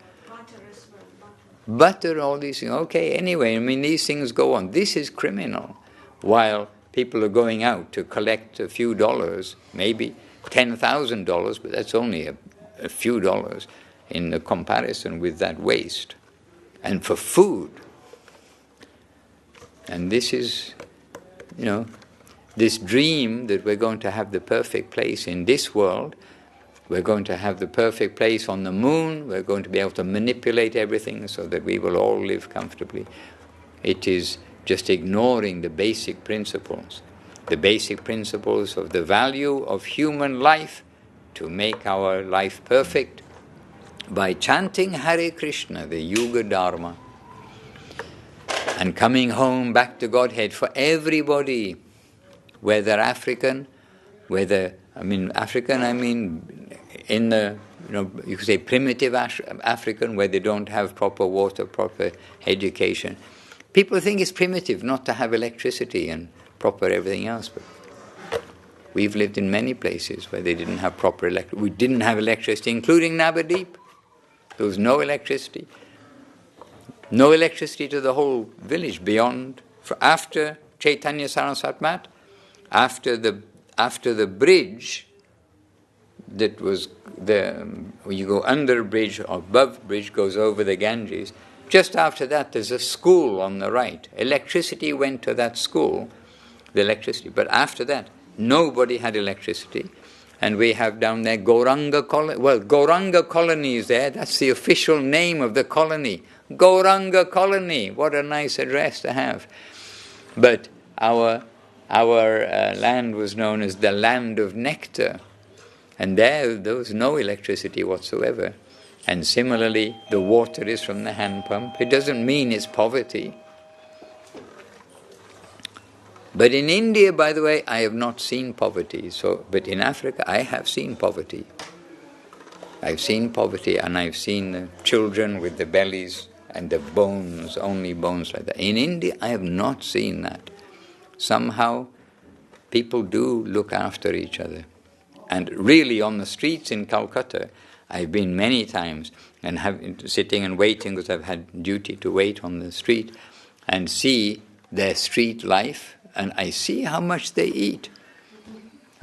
Butter, all these things. Okay, anyway, these things go on. This is criminal. While people are going out to collect a few dollars, maybe $10,000, but that's only a few dollars in comparison with that waste. And for food. And this is, this dream that we're going to have the perfect place in this world, we're going to have the perfect place on the moon, we're going to be able to manipulate everything so that we will all live comfortably. It is just ignoring the basic principles of the value of human life, to make our life perfect by chanting Hare Krishna, the Yuga Dharma, and coming home back to Godhead for everybody, whether African, in the, you could say primitive African, where they don't have proper water, proper education. People think it's primitive not to have electricity and proper everything else, but we've lived in many places where they didn't have proper electricity. We didn't have electricity, including Navadip. There was no electricity. No electricity to the whole village beyond, after Chaitanya Saraswat Mat, after the bridge that was there, you go under a bridge or above bridge, goes over the Ganges. Just after that, there's a school on the right. Electricity went to that school, but after that, nobody had electricity. And we have down there Gauranga Colony. Well, Gauranga Colony is there. That's the official name of the colony. Gauranga Colony. What a nice address to have. But our land was known as the land of nectar. And there was no electricity whatsoever. And similarly, the water is from the hand pump. It doesn't mean it's poverty. But in India, by the way, I have not seen poverty. But in Africa, I have seen poverty. I've seen poverty, and I've seen children with the bellies and the bones, only bones like that. In India, I have not seen that. Somehow, people do look after each other. And really, on the streets in Calcutta, I've been many times, and sitting and waiting, because I've had duty to wait on the street, and see their street life, and I see how much they eat.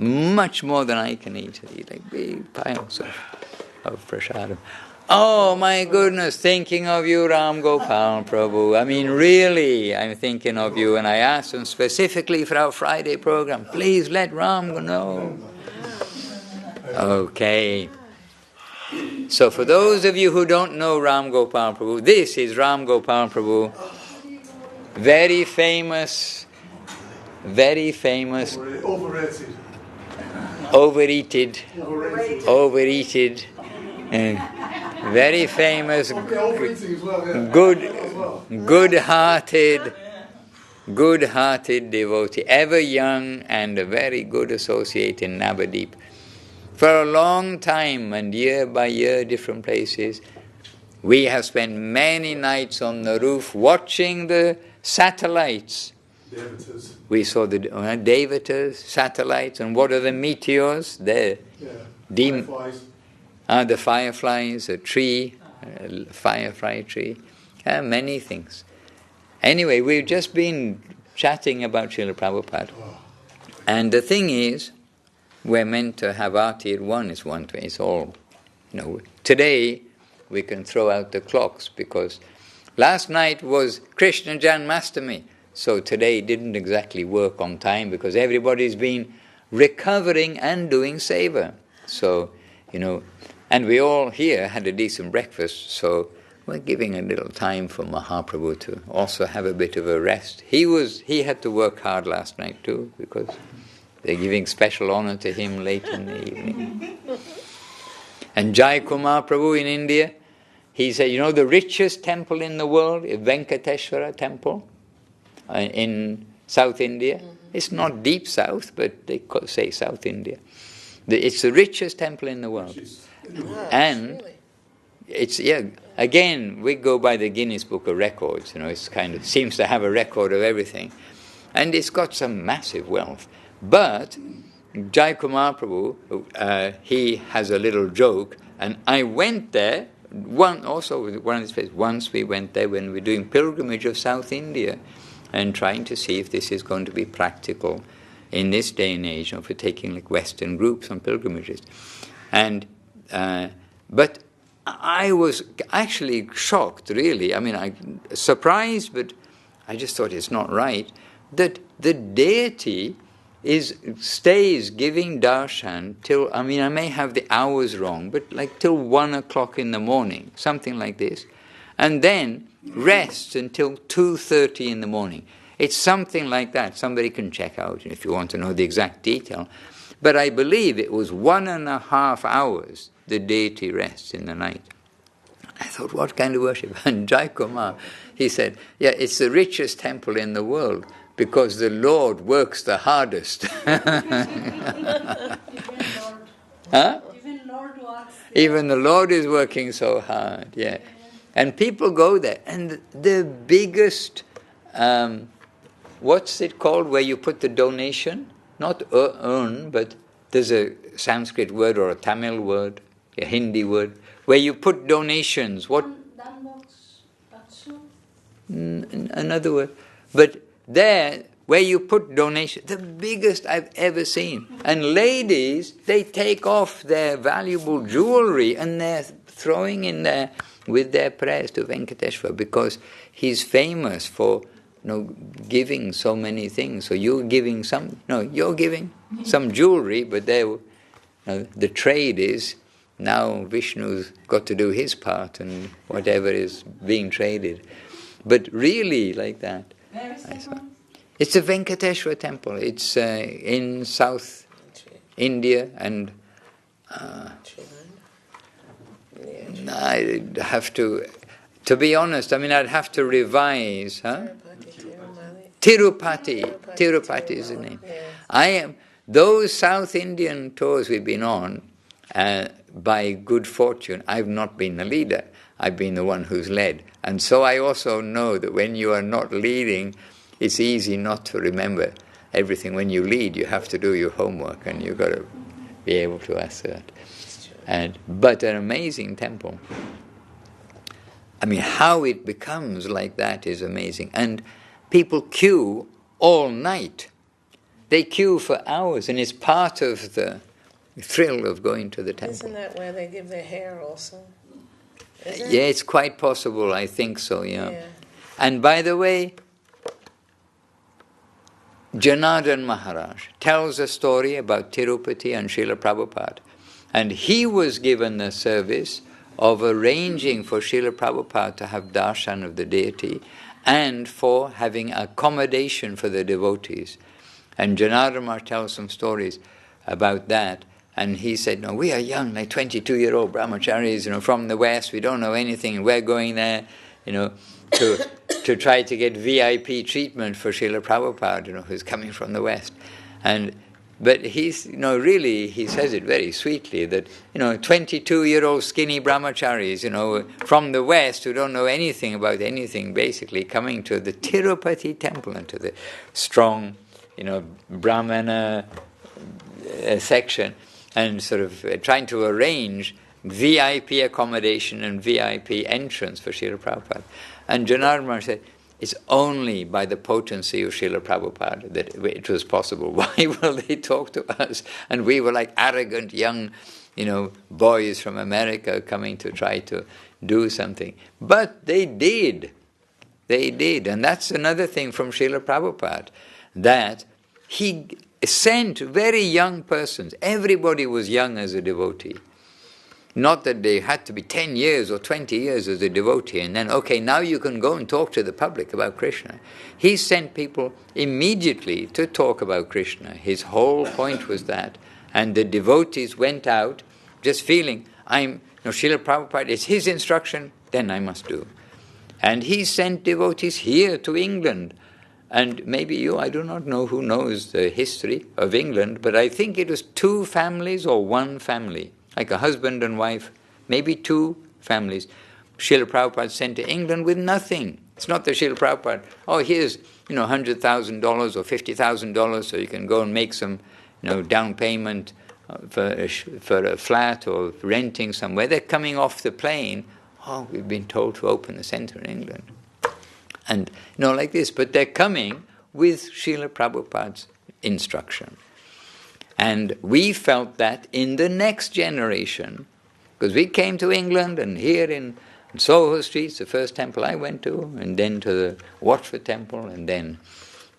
Much more than I can eat. I eat like big piles of prasadam. Oh my goodness, thinking of you, Ram Gopal Prabhu. I mean, really, I'm thinking of you, and I asked them specifically for our Friday program, please let Ram know. Okay. So for those of you who don't know Ram Gopal Prabhu, this is Ram Gopal Prabhu. Very famous. Overeated, very famous, good-hearted devotee, ever young and a very good associate in Navadip. For a long time and year by year, different places, we have spent many nights on the roof watching the satellites. Devatas. We saw the Devatas, satellites, and what are the meteors? The Fireflies. The fireflies, a tree, a firefly tree, many things. Anyway, we've just been chatting about Srila Prabhupada. And the thing is, we're meant to have Aarti at 1, it's 1 to it's all. Today, we can throw out the clocks because last night was Krishna Janmastami. So today didn't exactly work on time because everybody's been recovering and doing seva. So, and we all here had a decent breakfast, so we're giving a little time for Mahaprabhu to also have a bit of a rest. He had to work hard last night too because they're giving special honor to him late in the evening. And Jai Kumar Prabhu in India, he said, the richest temple in the world is Venkateshwara temple. In South India. It's not deep south, but they say South India. It's the richest temple in the world. And it's, again, we go by the Guinness Book of Records, it's kind of, seems to have a record of everything. And it's got some massive wealth. But Jai Kumar Prabhu, he has a little joke, and I went there, once we went there when we were doing pilgrimage of South India, and trying to see if this is going to be practical in this day and age, for taking like Western groups on pilgrimages. And but I was actually shocked, really. I mean, I surprised, but I just thought it's not right that the deity stays giving darshan till, I may have the hours wrong, but like till 1 o'clock in the morning, something like this, and then rests until 2:30 in the morning. It's something like that. Somebody can check out if you want to know the exact detail. But I believe it was 1.5 hours the deity rests in the night. I thought, what kind of worship? And Jai Kumar, he said, it's the richest temple in the world because the Lord works the hardest. Even the Lord is working so hard, And people go there, and the biggest, what's it called, where you put the donation? Not urn, but there's a Sanskrit word or a Tamil word, a Hindi word, where you put donations. What? Another word. But there, where you put donation, the biggest I've ever seen. And ladies, they take off their valuable jewelry and they're throwing in there with their prayers to Venkateshwara because he's famous for giving so many things. So you're giving you're giving some jewelry, but the trade is now Vishnu's got to do his part and whatever is being traded. But really like that. Where is that one? It's a Venkateshwara temple. It's in South India and I'd have to be honest, I'd have to revise. Tirupati is the name. Those South Indian tours we've been on, by good fortune, I've not been the leader. I've been the one who's led. And so I also know that when you are not leading, it's easy not to remember everything. When you lead, you have to do your homework and you've got to be able to assert. But an amazing temple. How it becomes like that is amazing. And people queue all night. They queue for hours, and it's part of the thrill of going to the temple. Isn't that where they give their hair also? Is it? Yeah, it's quite possible, I think so, yeah. Yeah. And by the way, Janardhan Maharaj tells a story about Tirupati and Srila Prabhupada. And he was given the service of arranging for Srila Prabhupada to have darshan of the deity and for having accommodation for the devotees. And Janardhan Maharaj tells some stories about that. And he said, no, we are young, like 22-year-old brahmacharis, from the West, we don't know anything, and we're going there, to try to get VIP treatment for Srila Prabhupada, who's coming from the West. But he's, really, he says it very sweetly, that, 22-year-old skinny brahmacharis, from the West, who don't know anything about anything, basically, coming to the Tirupati temple and to the strong, Brahmana section, and sort of trying to arrange VIP accommodation and VIP entrance for Srila Prabhupada. And Janardhan Maharaj said, it's only by the potency of Srila Prabhupada that it was possible. Why will they talk to us? And we were like arrogant young, boys from America coming to try to do something. But they did. They did. And that's another thing from Srila Prabhupada, that he sent very young persons. Everybody was young as a devotee. Not that they had to be 10 years or 20 years as a devotee and then, okay, now you can go and talk to the public about Krishna. He sent people immediately to talk about Krishna. His whole point was that. And the devotees went out just feeling, Srila Prabhupada, it's his instruction, then I must do. And he sent devotees here to England. And maybe I do not know who knows the history of England, but I think it was 2 families or 1 family, like a husband and wife, maybe 2 families. Srila Prabhupada sent to England with nothing. It's not that Srila Prabhupada, here's $100,000 or $50,000 so you can go and make some down payment for a flat or renting somewhere. They're coming off the plane. We've been told to open a center in England. And, like this. But they're coming with Srila Prabhupada's instruction. And we felt that in the next generation, because we came to England, and here in Soho Street, the first temple I went to, and then to the Watford temple, and then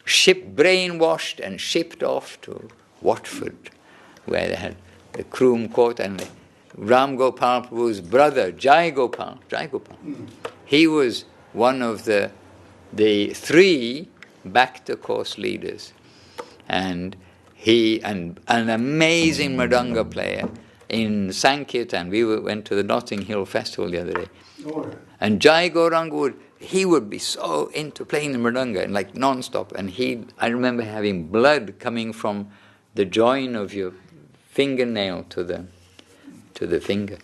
brainwashed and shipped off to Watford, where they had the Croom Court, and Ram Gopal Prabhu's brother, Jai Gopal. He was one of the 3 back-to-course leaders. And he, and an amazing mridanga player in Sankirtan. We went to the Notting Hill Festival the other day. And Jai Gauranga he would be so into playing the mridanga, and like non-stop. And I remember having blood coming from the join of your fingernail to the finger.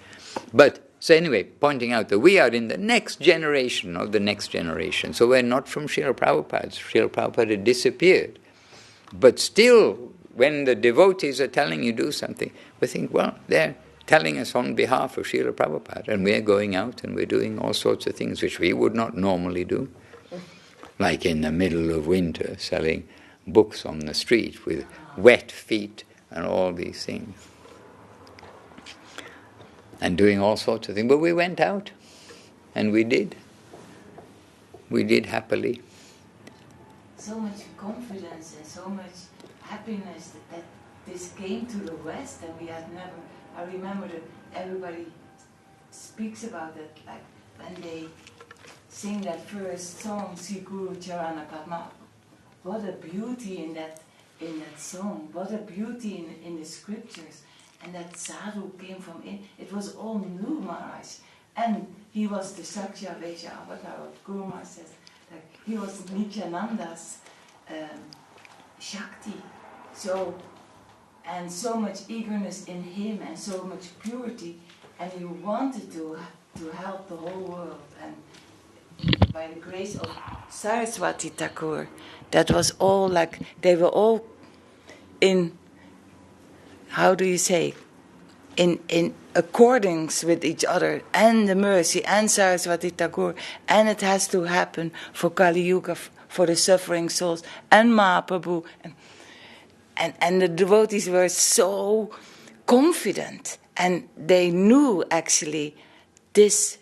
But so anyway, pointing out that we are in the next generation of the next generation. So we're not from Srila Prabhupada. Srila Prabhupada had disappeared. But still, when the devotees are telling you do something, we think, well, they're telling us on behalf of Srila Prabhupada, and we're going out and we're doing all sorts of things which we would not normally do. Like in the middle of winter, selling books on the street with wet feet and all these things. And doing all sorts of things. But we went out, and we did. We did happily. So much confidence and so much happiness that this came to the West, and we had never... I remember that everybody speaks about it, like when they sing that first song, Sikuru Charana Padma. What a beauty in that song, what a beauty in the scriptures. And that sadhu came from in, it was all new, Maharaj. And he was the Sakya Vesha Avatar, what Guru Maharaj says. Like, he was Nityananda's Shakti. And so much eagerness in him and so much purity. And he wanted to help the whole world. And by the grace of Saraswati Thakur, that was all like, they were all in... How do you say, in accordance with each other, and the mercy, and Saraswati Thakur, and it has to happen for Kali Yuga, for the suffering souls, and Mahaprabhu. And the devotees were so confident, and they knew actually this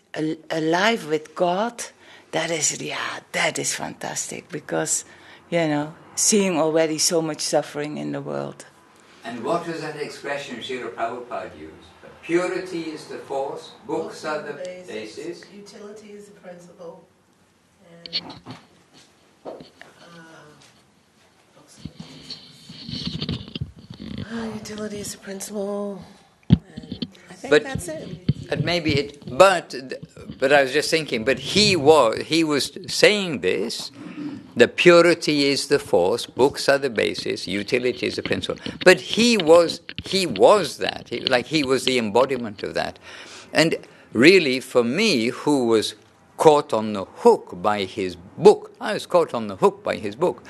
alive with God, that is fantastic, because, seeing already so much suffering in the world. And what was that expression Srila Prabhupada used? Purity is the force, books are the basis. Utility is the principle. And utility is the principle. And I think that's it. But maybe it. But I was just thinking. But he was saying this. The purity is the force, books are the basis, utility is the principle. But he was that. He was the embodiment of that. And really, for me, who was caught on the hook by his book, I was caught on the hook by his book.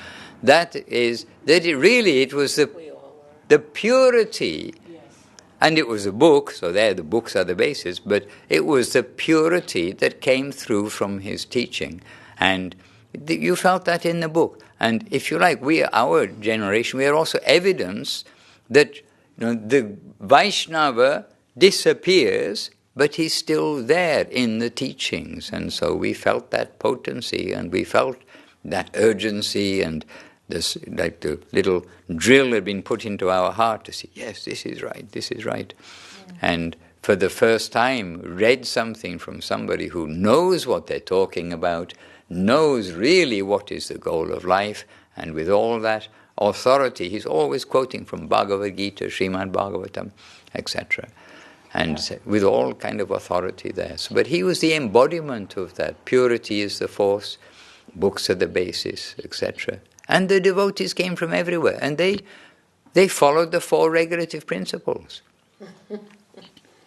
It was the purity. And it was a book, so there the books are the basis, but it was the purity that came through from his teaching. And you felt that in the book. And if you like, our generation, we are also evidence that the Vaishnava disappears, but he's still there in the teachings. And so we felt that potency, and we felt that urgency, and this, like the little drill had been put into our heart to see, yes, this is right, this is right. Yeah. And for the first time, read something from somebody who knows what they're talking about, knows really what is the goal of life, and with all that authority, he's always quoting from Bhagavad Gita, Srimad Bhagavatam, etc. And with all kind of authority there. So, but he was the embodiment of that. Purity is the force, books are the basis, etc. And the devotees came from everywhere, and they followed the 4 regulative principles.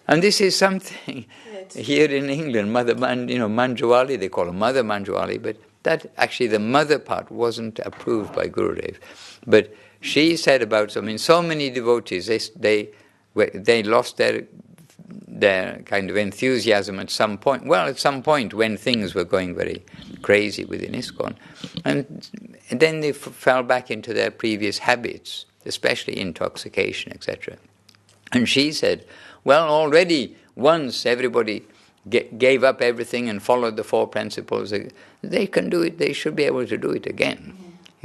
And this is something here in England, Manjuali, they call her Mother Manjuali, but that actually the mother part wasn't approved by Gurudev. But she said about, so many devotees, they lost their kind of enthusiasm at some point. Well, at some point when things were going very crazy within ISKCON. And then they fell back into their previous habits, especially intoxication, etc. And she said, well, already once everybody gave up everything and followed the 4 principles, they can do it, they should be able to do it again.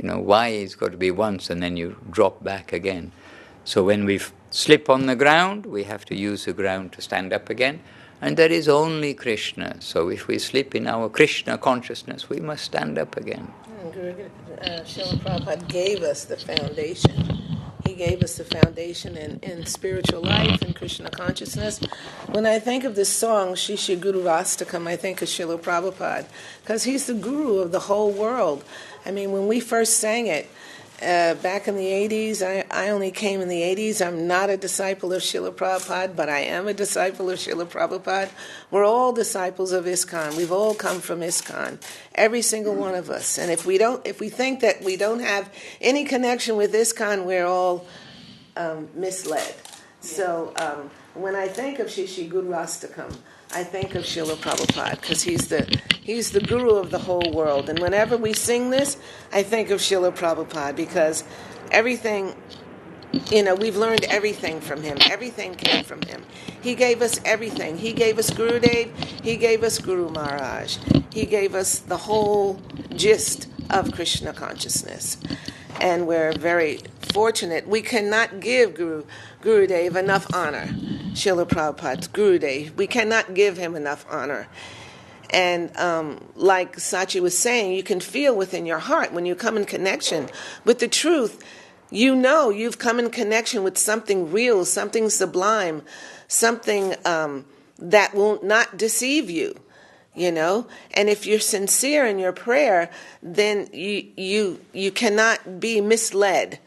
Why it's got to be once and then you drop back again. So when we slip on the ground, we have to use the ground to stand up again. And there is only Krishna. So if we slip in our Krishna consciousness, we must stand up again. Srila Prabhupada gave us the foundation. He gave us the foundation in spiritual life and Krishna consciousness. When I think of this song, Shishya Guru Rastakam, I think of Srila Prabhupada, because he's the guru of the whole world. When we first sang it, back in the 80s, I only came in the 80s. I'm not a disciple of Srila Prabhupada, but I am a disciple of Srila Prabhupada. We're all disciples of ISKCON. We've all come from ISKCON, every single one of us. And if we think that we don't have any connection with ISKCON, we're all misled. So when I think of Shishi Guru Rastakam, I think of Srila Prabhupada, because he's the guru of the whole world. And whenever we sing this, I think of Srila Prabhupada, because everything, we've learned everything from him. Everything came from him. He gave us everything. He gave us Gurudev. He gave us Guru Maharaj. He gave us the whole gist of Krishna consciousness. And we're very fortunate. We cannot give Gurudev enough honor. Srila Prabhupada's Gurudev. We cannot give him enough honor. And like Sachi was saying, you can feel within your heart when you come in connection with the truth, you've come in connection with something real, something sublime, something that will not deceive you. And if you're sincere in your prayer, then you cannot be misled.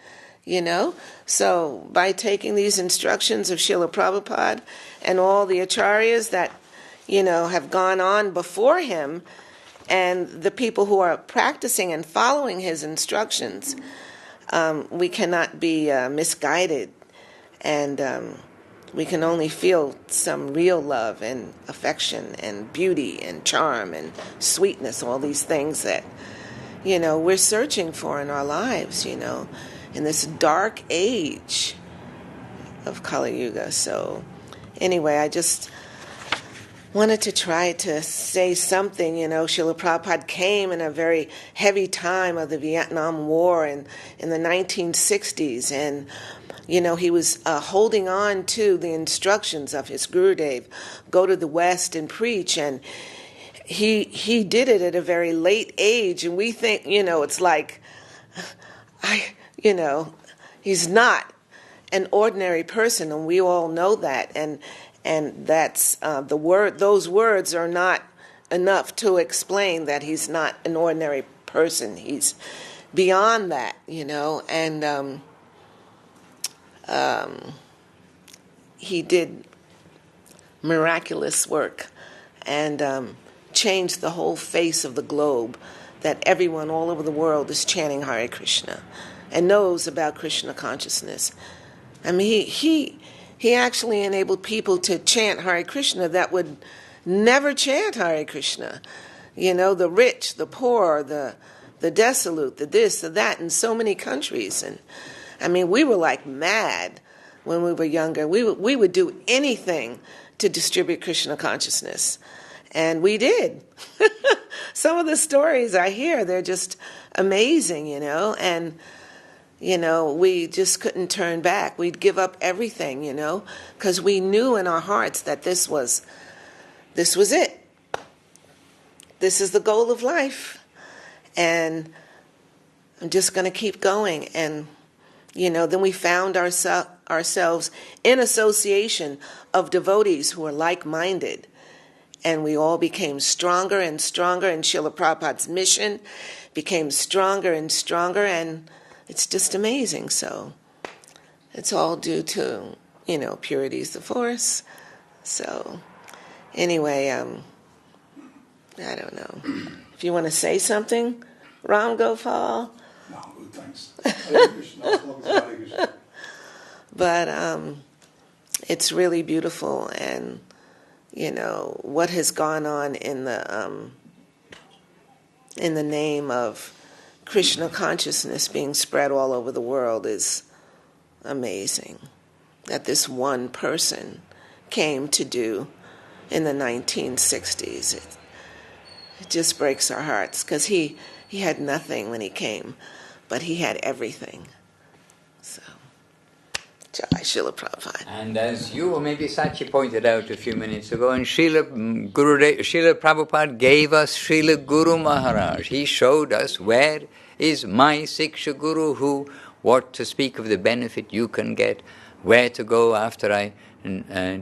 So by taking these instructions of Srila Prabhupada and all the acharyas that, have gone on before him, and the people who are practicing and following his instructions, we cannot be misguided, and we can only feel some real love and affection and beauty and charm and sweetness, all these things that, we're searching for in our lives, in this dark age of Kali Yuga. So anyway, I just wanted to try to say something. Srila Prabhupada came in a very heavy time of the Vietnam War in the 1960s, and he was holding on to the instructions of his Gurudev, go to the West and preach, and he did it at a very late age, and we think, it's like, he's not an ordinary person, and we all know that, and that's those words are not enough to explain that he's not an ordinary person. He's beyond that, and he did miraculous work and changed the whole face of the globe, that everyone all over the world is chanting Hare Krishna and knows about Krishna consciousness. I mean, he actually enabled people to chant Hare Krishna that would never chant Hare Krishna. The rich, the poor, the desolate, the this, the that, in so many countries. And I mean, we were like mad when we were younger. We would do anything to distribute Krishna consciousness. And we did. Some of the stories I hear, they're just amazing, and, we just couldn't turn back. We'd give up everything, because we knew in our hearts that this was it. This is the goal of life. And I'm just going to keep going. And, then we found ourselves in association of devotees who are like-minded. And we all became stronger and stronger, and Srila Prabhupada's mission became stronger and stronger, and it's just amazing. So it's all due to, purity is the force. So anyway, I don't know. If you want to say something, Ram Gopal? No, thanks. Hare Krishna, as long as Hare Krishna. But it's really beautiful, and what has gone on in the name of Krishna consciousness being spread all over the world is amazing. That this one person came to do in the 1960s. It just breaks our hearts, because he had nothing when he came, but he had everything. So, Jai Srila Prabhupada. And as you, or maybe Sachi, pointed out a few minutes ago, and Srila Prabhupada gave us Srila Guru Mahārāja. He showed us where is my Siksha Guru, what to speak of the benefit you can get, where to go after I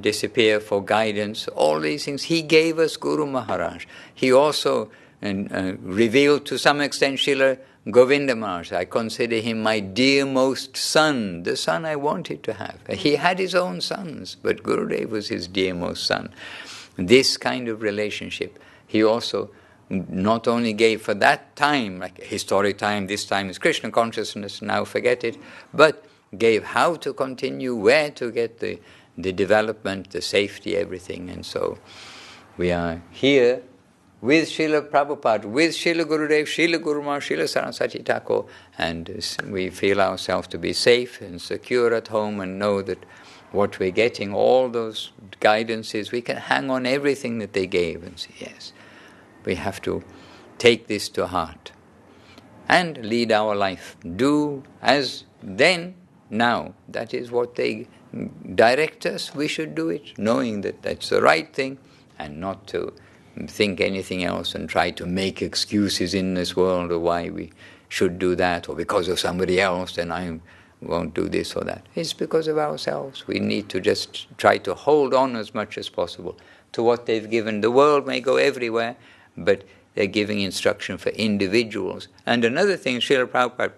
disappear for guidance, all these things. He gave us Guru Mahārāja. He also revealed to some extent Srila Govinda Maharaj. I consider him my dearmost son, the son I wanted to have. He had his own sons, but Gurudev was his dearmost son. This kind of relationship, he also not only gave for that time, like historic time, this time is Krishna consciousness, now forget it, but gave how to continue, where to get the development, the safety, everything. And so we are here with Srila Prabhupada, with Srila Gurudev, Srila Guru Maharaj, Srila Saraswati Thakur, and we feel ourselves to be safe and secure at home, and know that what we're getting, all those guidances, we can hang on everything that they gave and say, yes, we have to take this to heart and lead our life. Do as then, now. That is what they direct us. We should do it, knowing that that's the right thing, and not to think anything else and try to make excuses in this world of why we should do that, or because of somebody else, then I won't do this or that. It's because of ourselves. We need to just try to hold on as much as possible to what they've given. The world may go everywhere, but they're giving instruction for individuals. And another thing, Srila Prabhupada,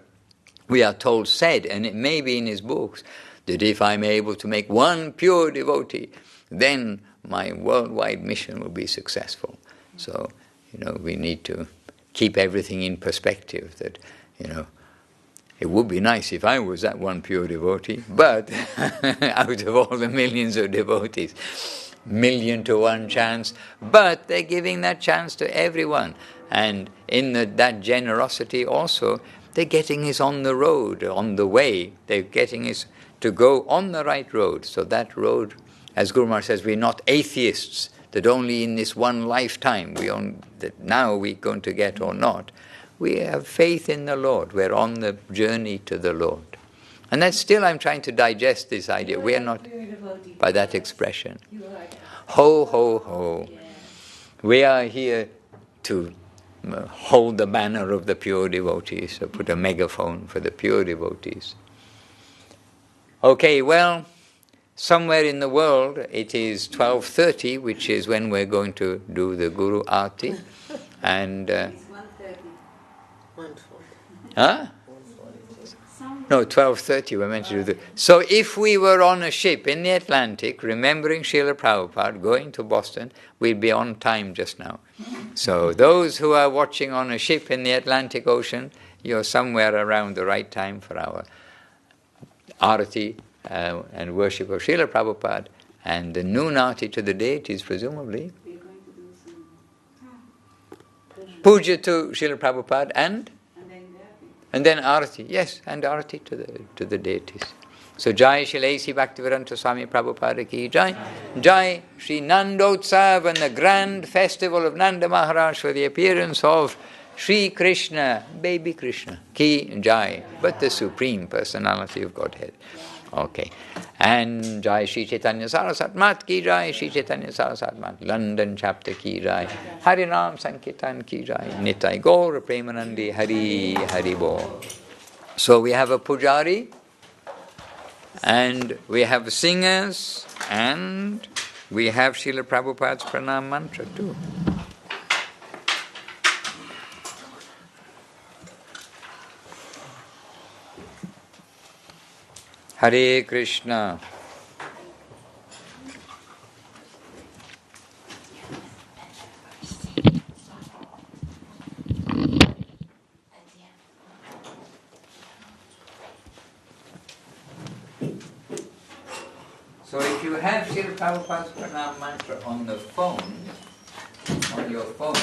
we are told, said, and it may be in his books, that if I'm able to make one pure devotee, then my worldwide mission will be successful. So, we need to keep everything in perspective, that, it would be nice if I was that one pure devotee, but out of all the millions of devotees, 1,000,000 to 1 chance, but they're giving that chance to everyone. And in that generosity also, they're getting us on the road, on the way. They're getting us to go on the right road. So that road, as Guru Maharaj says, we're not atheists, that only in this one lifetime, that now we're going to get or not. We have faith in the Lord. We're on the journey to the Lord. And that's still, I'm trying to digest this idea. We are not, by that expression. Ho, ho, ho. We are here to hold the banner of the pure devotees, so put a megaphone for the pure devotees. Okay, well, somewhere in the world it is 12:30, which is when we're going to do the Guru Aarti. And... It's 1:30. Huh? No, 12:30 we're meant to do the... So if we were on a ship in the Atlantic, remembering Srila Prabhupada, going to Boston, we'd be on time just now. So those who are watching on a ship in the Atlantic Ocean, you're somewhere around the right time for our Aarti and worship of Srila Prabhupada, and the noon Aarti to the deities, presumably. We're going to do some Puja to Srila Prabhupada and then Aarti, yes, and Aarti to the deities. So Jai Shri Bhaktivedanta Swāmī Prabhupada ki Jai. Jai Shri Nandotsava and the grand festival of Nanda Mahārāja for the appearance of Shri Krishna, baby Krishna, ki Jai, but the Supreme Personality of Godhead. Okay. And Jai Shri Chaitanya Saraswat Mat ki Jai, Shri Chaitanya Saraswat Mat, London chapter ki Jai, Harinam Sankirtan ki Jai, Nitai Gaura Premanandi Hari Hari Bo. So we have a pujari, and we have singers, and we have Srila Prabhupada's pranam mantra too. Hare Krishna. So if you have Srila Prabhupada's pranam mantra on the phone, on your phone,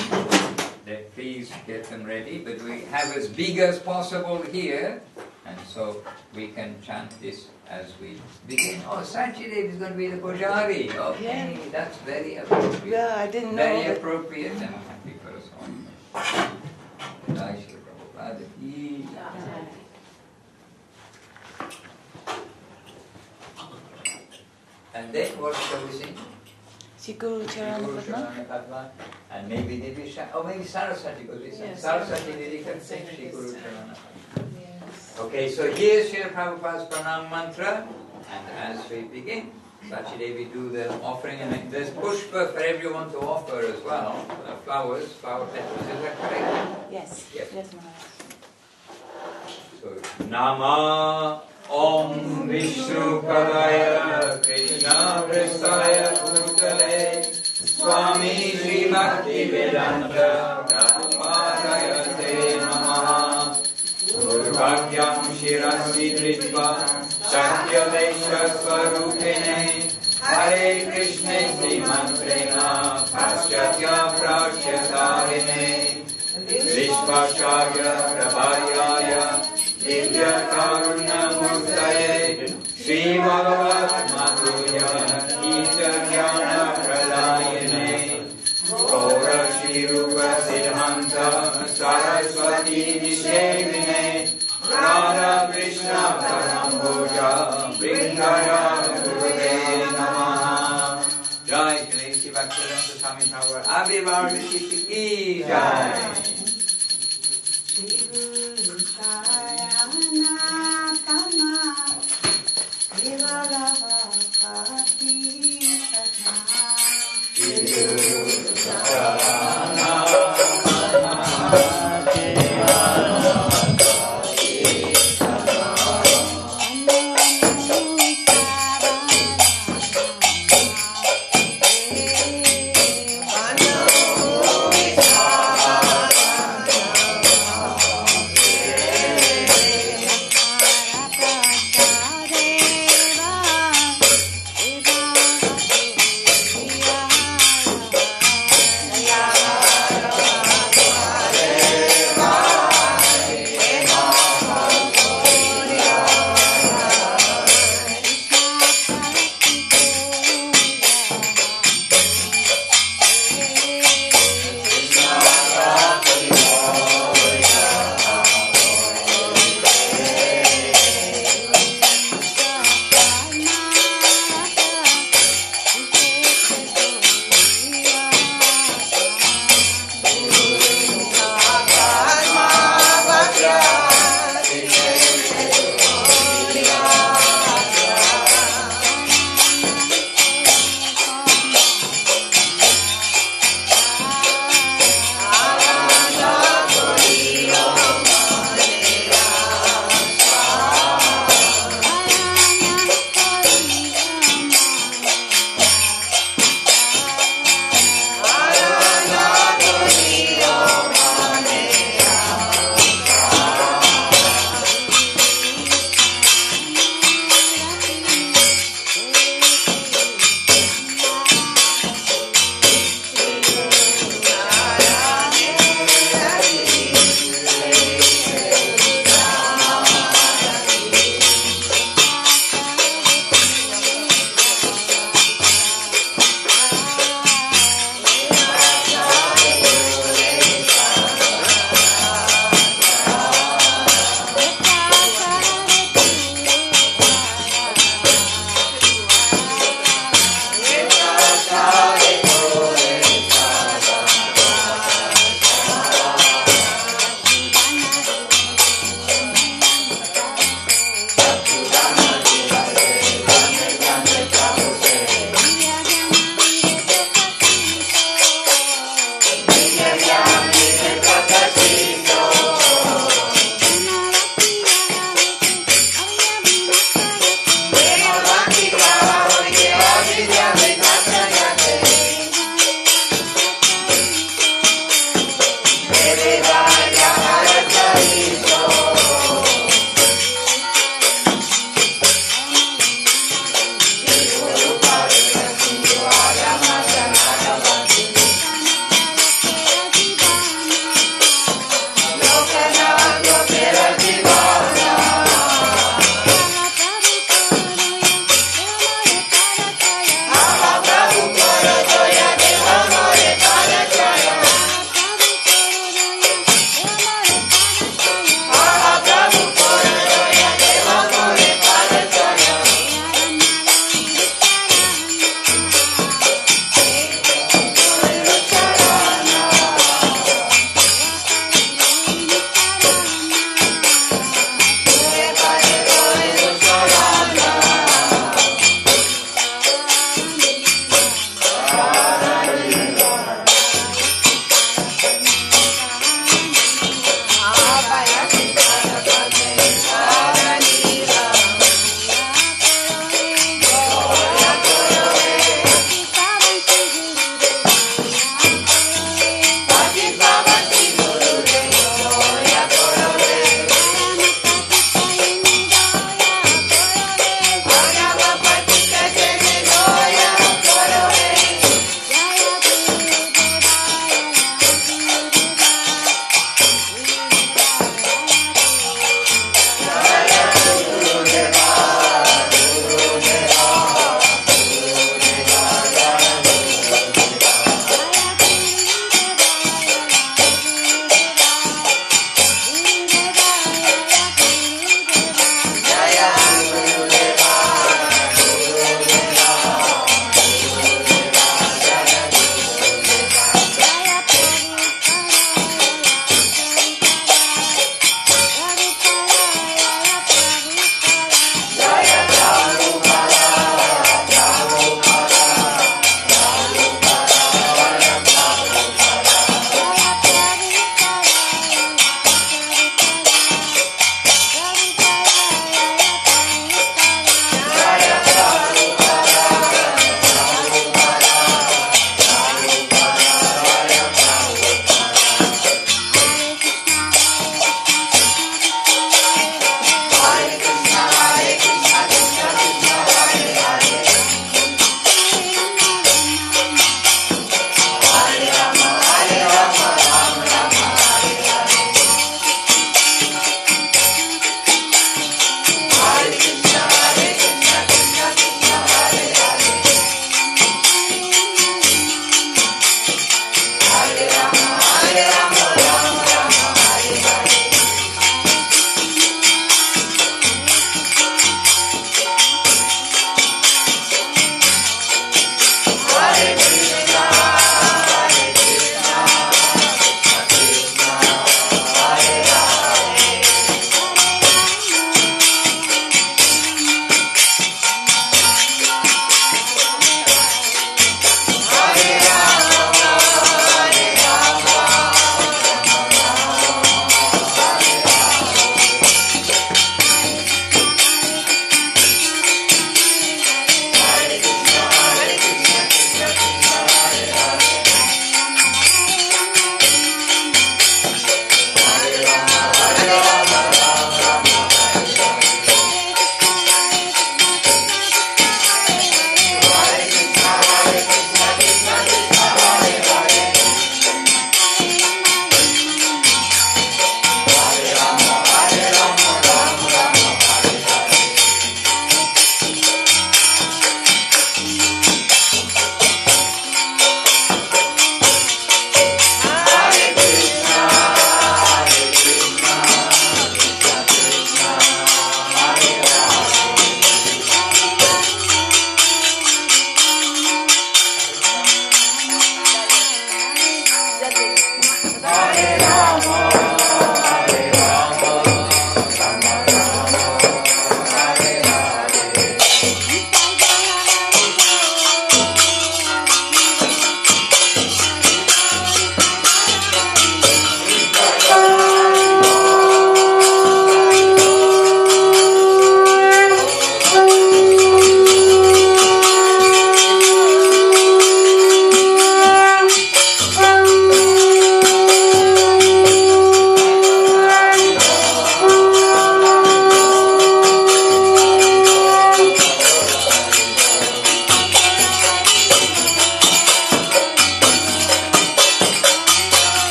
then please get them ready. But we have as big as possible here, and so we can chant this as we begin. Oh, Sachidev is going to be the pujari. Okay, yeah. That's very appropriate. Yeah, I didn't know. Very appropriate and happy for us all. Jai Shri Prabhupada ki Jai. And then what shall we sing? Sikuru Charana Padma. And maybe Divya, or maybe Saraswati, because we sing Saraswati Devi can sing Sikuru Charana Padma. Okay, so here's Srila Prabhupada's pranam mantra, and as we begin, Sachidevi do the offering, and there's pushpa for everyone to offer as well, flowers, flower petals, is that correct? Yes. Yes. Maharaj. So, Nama Om Vishnu Padaya Krishna Prasaya Bhutale Swāmī Śrī Bhaktivedanta Prabhupada Te Namaha Urvakyam Shirasi Dritva Shakya Desha Swarupine Hare Krishna Mantrena Paschatya Prashyatahine Vishvacharya Prabharyaya Divya Karuna Murtaye Sri Bhagavat Madhurya Gita Jnana Pralayane Gaura Shri Rupa Siddhanta Saraswati Nishevine Radha Krishna Paramboja Vrindaya Gurave Namaha Jai Shri Bhaktivedanta Swāmī Prabhupada Abhivar Vishiti ki Jai.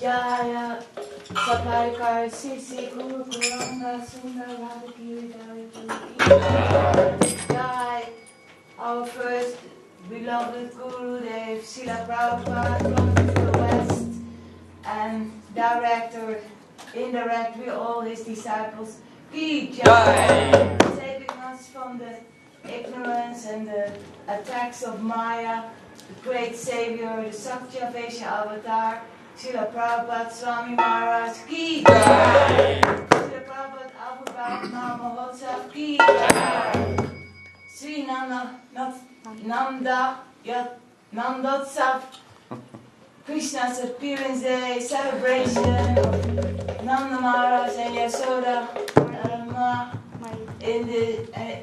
Jaya Saparikar Sisi Guru Kuranga Sundar Radhakiri Jai, our first beloved Guru Dev Srila Prabhupada from the West, and director, indirectly all his disciples, Ki Jai, saving us from the ignorance and the attacks of Maya, the great savior, the Satyavesha avatar, Srila Prabhupada Swāmī Mahārāja Ki Jai, Srila Prabhupada Abhubhāv Mahotsav Ki Jai, Sri Nandotsava, Krishna's appearance day, celebration of Nanda Maharaj and Yasoda in the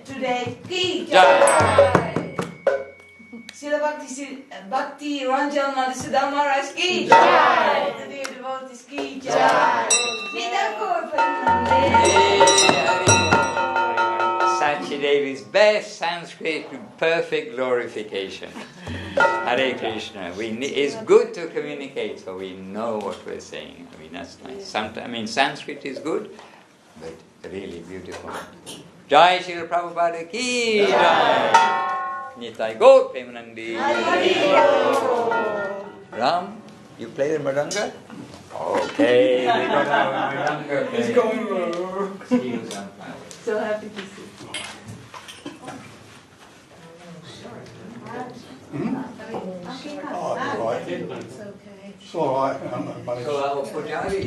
today. Ki Jai. Srila Bhakti Ranjan Madhusūdan Maharaj Ki Jai. The dear devotees Ki Jai. Devi's best Sanskrit with perfect glorification. Hare Krishna. It's good to communicate so we know what we're saying. I mean, that's nice. Sometimes, Sanskrit is good, but really beautiful. Jai Srila Prabhupada Ki Jai. Nitai Gaur Premanandi. Ram, you play the mridanga? Okay, we got our mridanga. It's going well. So happy to see. Oh, right. It's okay. It's all right. So our Pujari.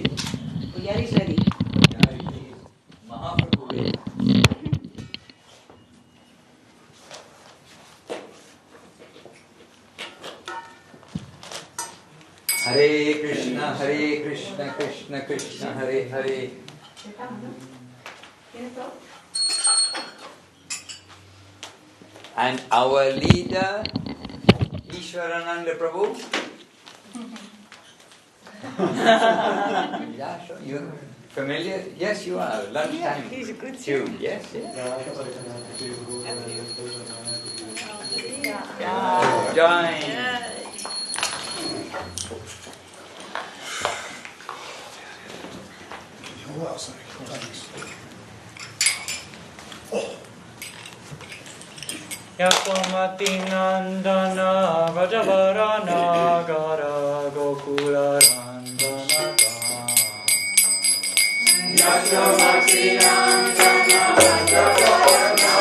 Pujari is ready. Pujari, please. Mahaprabhu. Hare Krishna, Krishna Krishna, Hare Hare. And our leader, Ishwarananda Prabhu. Yeah, sure. You familiar? Yes, you are. Lunchtime. He's a good tune. Yes, yes. Join. Well, thanks. Yasomati Nandana Rajavarana Gara Gokula Randana Yasomati Nandana Rajavarana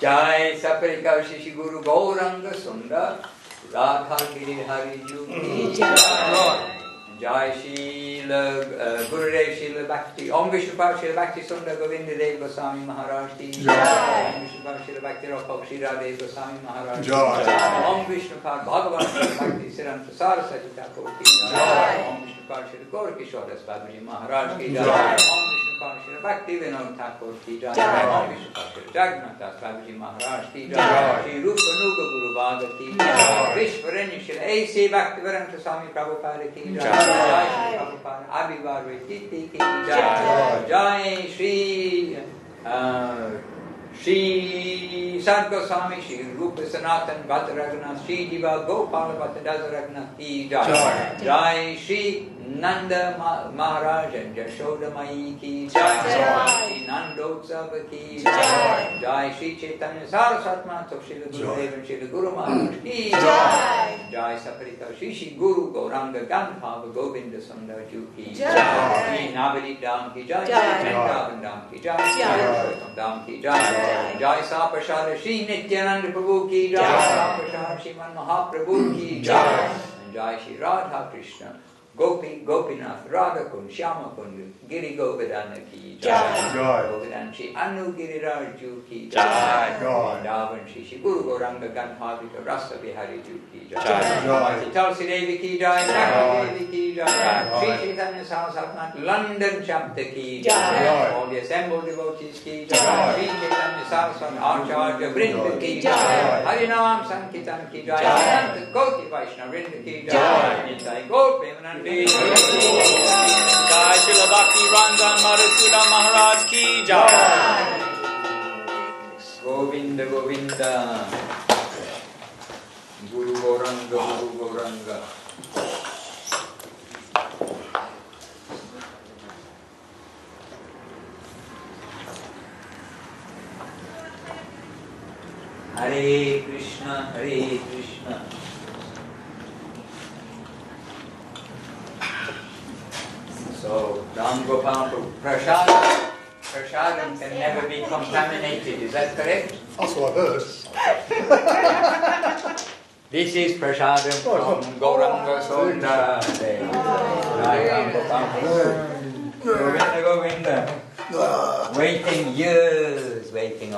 Jai Saparika Shishi Guru Gauranga Sundar Radha Giri Hari Ju ki Jai. Jai Śrīla Gurudev Śrīla Bhakti Om Vishnupāda Śrīla Bhakti Sundar Govinda Dev Swāmī Mahārāja ki Jai. Om Vishnupāda Śrīla Bhakti Rākha Śrīla Dev Swāmī Mahārāja ki Jai. Om Vishnupāda Bhagavan Śrīla Bhakti Siddhanta Saraswati Thakur ki Jai. Om Vishnupāda Śrīla Gaurkishora Babaji Mahārāja ki Jai. Om Vishnupāda Śrīla Bhaktivedanta Thakur ki Jai. Om Vishnupāda Śrīla Jagannath Babaji Mahārāja ki Jai. Shri Rupa Nuga Guru Bhāga ki Jai. Vishvaranya Śrīla A.C. Bhaktivedanta Swāmī Prabhupāda ki Jai. Jai Shri Prabhupāda Abhivarve Titi ki Jai. Jai Shri Sadgoswami Shri Rupa Sanatan Bhatta Raghunath Shri Diva Gopala Bhatta Dasa Raghunath ki Jai. Jai Shri Nanda Mahārāja and Jashoda Mai ki Jai. Shri Nandotsava ki Jai. Jai Shri Chaitanya Saraswatma Tok Shri Gurudev and Shri Guru Maharaj ki Jai. Jai Saparika Shri Guru Gauranga Gandhava Govinda Sundar Ju ki Jai. Shri Navadip Dham ki Jai. Vrindavan Dham ki Jai. Shri Dham ki Jai. Jai Saprasada Shri Nityananda Prabhu ki Jai. Saprasada Shriman Mahaprabhu ki Jai. And Jai Shri Radha Krishna Gopi Gopinath Radha Kund Shyama Kund Giri Govardhana ki Jai. Govardhan Shri Anu Giriraj Ju ki Jai. Vrindavan Shri Guru Gauranga Gandhavika Rasa Bihari Ju ki Jai. Tulsi Devi ki Jai. Shakti Devi ki Jai. Shri Chaitanya Saraswati London Chapter ki Jai. All the assembled devotees ki Jai. Shri Chaitanya Saraswati Acharya Vrinda ki Jai. Harinam Sankirtan ki Jai. Ananta Koti Vaishnava Vrinda ki Jai. Nitai Gaur Premanandi. Jai Srila Bhakti Ranjan Madhusūdan Maharaj ki Jai. Govinda Govinda Guru Gauranga Guru Gauranga. Hare Krishna Hare Krishna. So, Ram Gopal Prasadam can never be contaminated, is that correct? That's what I heard. This is Prasadam from Gauranga Sundar. Govinda, Govinda. Waiting years, waiting on.